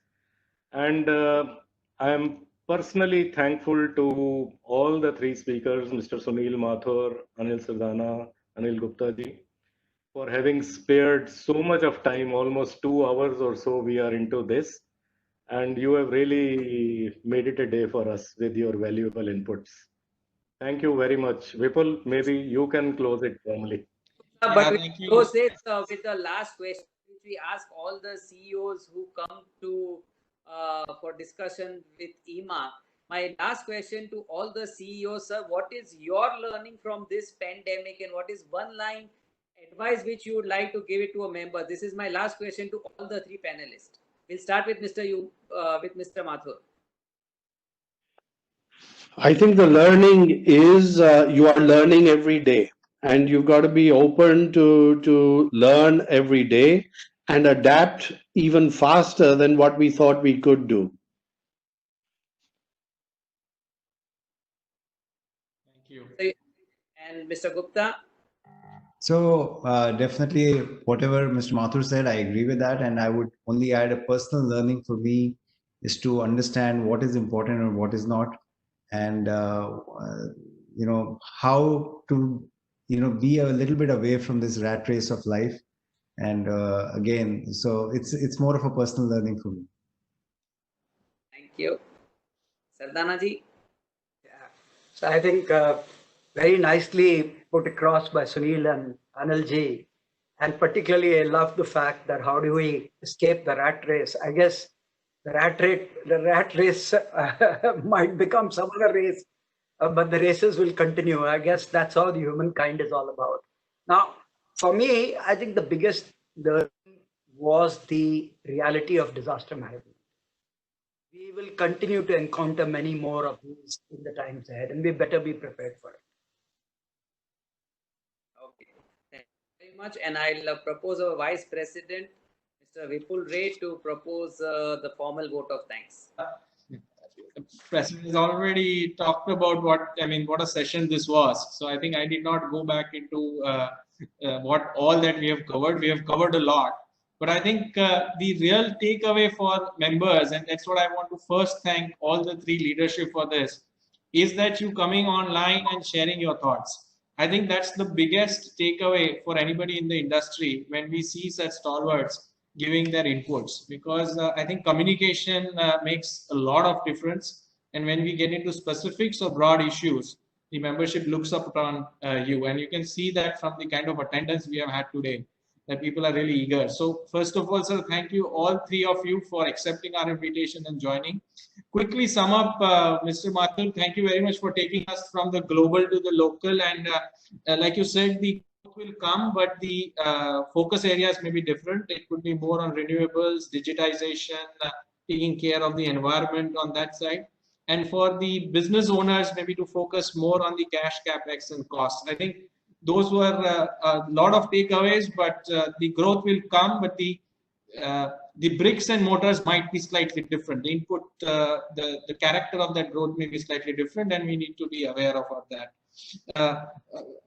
[SPEAKER 1] And I am personally thankful to all the three speakers, Mr. Sunil Mathur, Anil Sardana, Anil Gupta ji, for having spared so much of time, almost 2 hours or so we are into this. And you have really made it a day for us with your valuable inputs. Thank you very much. Vipul, maybe you can close it formally.
[SPEAKER 4] But we
[SPEAKER 2] thank you.
[SPEAKER 4] close it with the last question, which we ask all the CEOs who come to for discussion with EMA. My last question to all the CEOs, sir, what is your learning from this pandemic, and what is one line advice which you would like to give it to a member? This is my last question to all the three panelists. We'll start with Mr. Mathur.
[SPEAKER 3] I think the learning is you are learning every day, and you've got to be open to learn every day and adapt even faster than what we thought we could do.
[SPEAKER 2] Thank you.
[SPEAKER 4] And Mr. Gupta?
[SPEAKER 5] So definitely whatever Mr. Mathur said, I agree with that. And I would only add a personal learning for me is to understand what is important and what is not. And, how to, be a little bit away from this rat race of life. And again, so it's more of a personal learning for me.
[SPEAKER 4] Thank you. Sardana ji?
[SPEAKER 6] Yeah. So I think very nicely put across by Sunil and Anil ji. And particularly, I love the fact that how do we escape the rat race? I guess the rat race might become some other race, but the races will continue. I guess that's how the humankind is all about. Now, for me, I think the biggest was the reality of disaster management. We will continue to encounter many more of these in the times ahead, and we better be prepared for it.
[SPEAKER 4] Okay, thank you very much. And I'll propose our Vice President, Mr. Vipul Ray, to propose the formal vote of thanks.
[SPEAKER 2] The President has already talked about what a session this was. So I think I did not go back into what all that we have covered. We have covered a lot. But I think the real takeaway for members, and that's what I want to first thank all the three leadership for this, is that you coming online and sharing your thoughts. I think that's the biggest takeaway for anybody in the industry when we see such stalwarts giving their inputs, because I think communication makes a lot of difference. And when we get into specifics or broad issues, the membership looks up on you. And you can see that from the kind of attendance we have had today. that people are really eager. So first of all, sir, thank you all three of you for accepting our invitation and joining. Quickly sum up, Mr. Mathur, thank you very much for taking us from the global to the local. And like you said, the growth will come, but the focus areas may be different. It could be more on renewables, digitization, taking care of the environment on that side. And for the business owners, maybe to focus more on the cash capex and costs. I think those were a lot of takeaways, but the growth will come, but the bricks and mortars might be slightly different. The input, the character of that growth may be slightly different, and we need to be aware of that.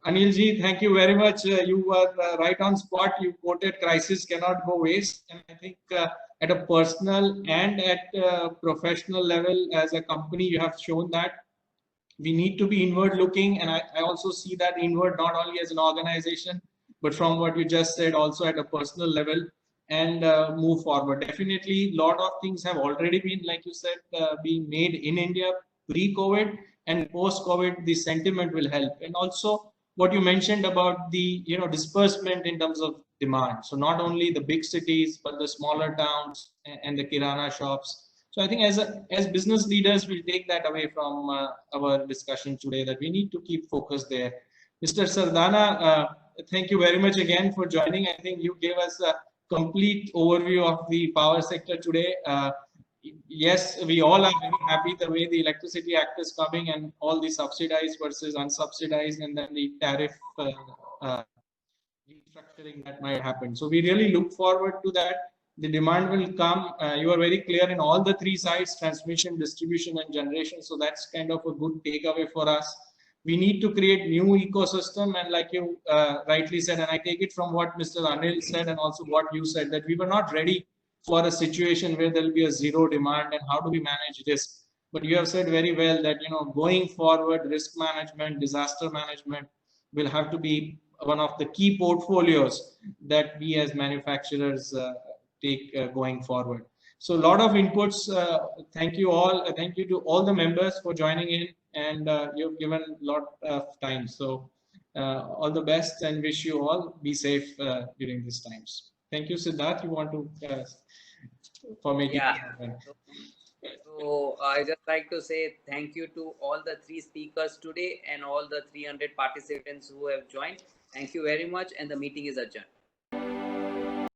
[SPEAKER 2] Anilji, thank you very much. You were right on spot. You quoted crisis cannot go waste, and I think at a personal and at a professional level as a company, you have shown that we need to be inward looking, and I also see that inward not only as an organization, but from what you just said, also at a personal level, and move forward. Definitely, a lot of things have already been, like you said, being made in India pre-COVID, and post-COVID, the sentiment will help. And also what you mentioned about the disbursement in terms of demand. So not only the big cities, but the smaller towns and the kirana shops. So I think as business leaders, we'll take that away from our discussion today, that we need to keep focus there. Mr. Sardana, thank you very much again for joining. I think you gave us a complete overview of the power sector today. Yes, we all are very happy the way the Electricity Act is coming, and all the subsidized versus unsubsidized, and then the tariff restructuring that might happen. So we really look forward to that. The demand will come. You are very clear in all the three sides: transmission, distribution, and generation. So that's kind of a good takeaway for us. We need to create new ecosystem, and like you rightly said, and I take it from what Mr. Anil said and also what you said, that we were not ready for a situation where there will be a zero demand, and how do we manage risk. But you have said very well that going forward, risk management, disaster management will have to be one of the key portfolios that we as manufacturers take going forward. So a lot of inputs. Thank you all. Thank you to all the members for joining in, and you've given a lot of time. So all the best, and wish you all be safe during these times. Thank you, Siddharth. You want to for making
[SPEAKER 4] So I just like to say thank you to all the three speakers today and all the 300 participants who have joined. Thank you very much, and the meeting is adjourned.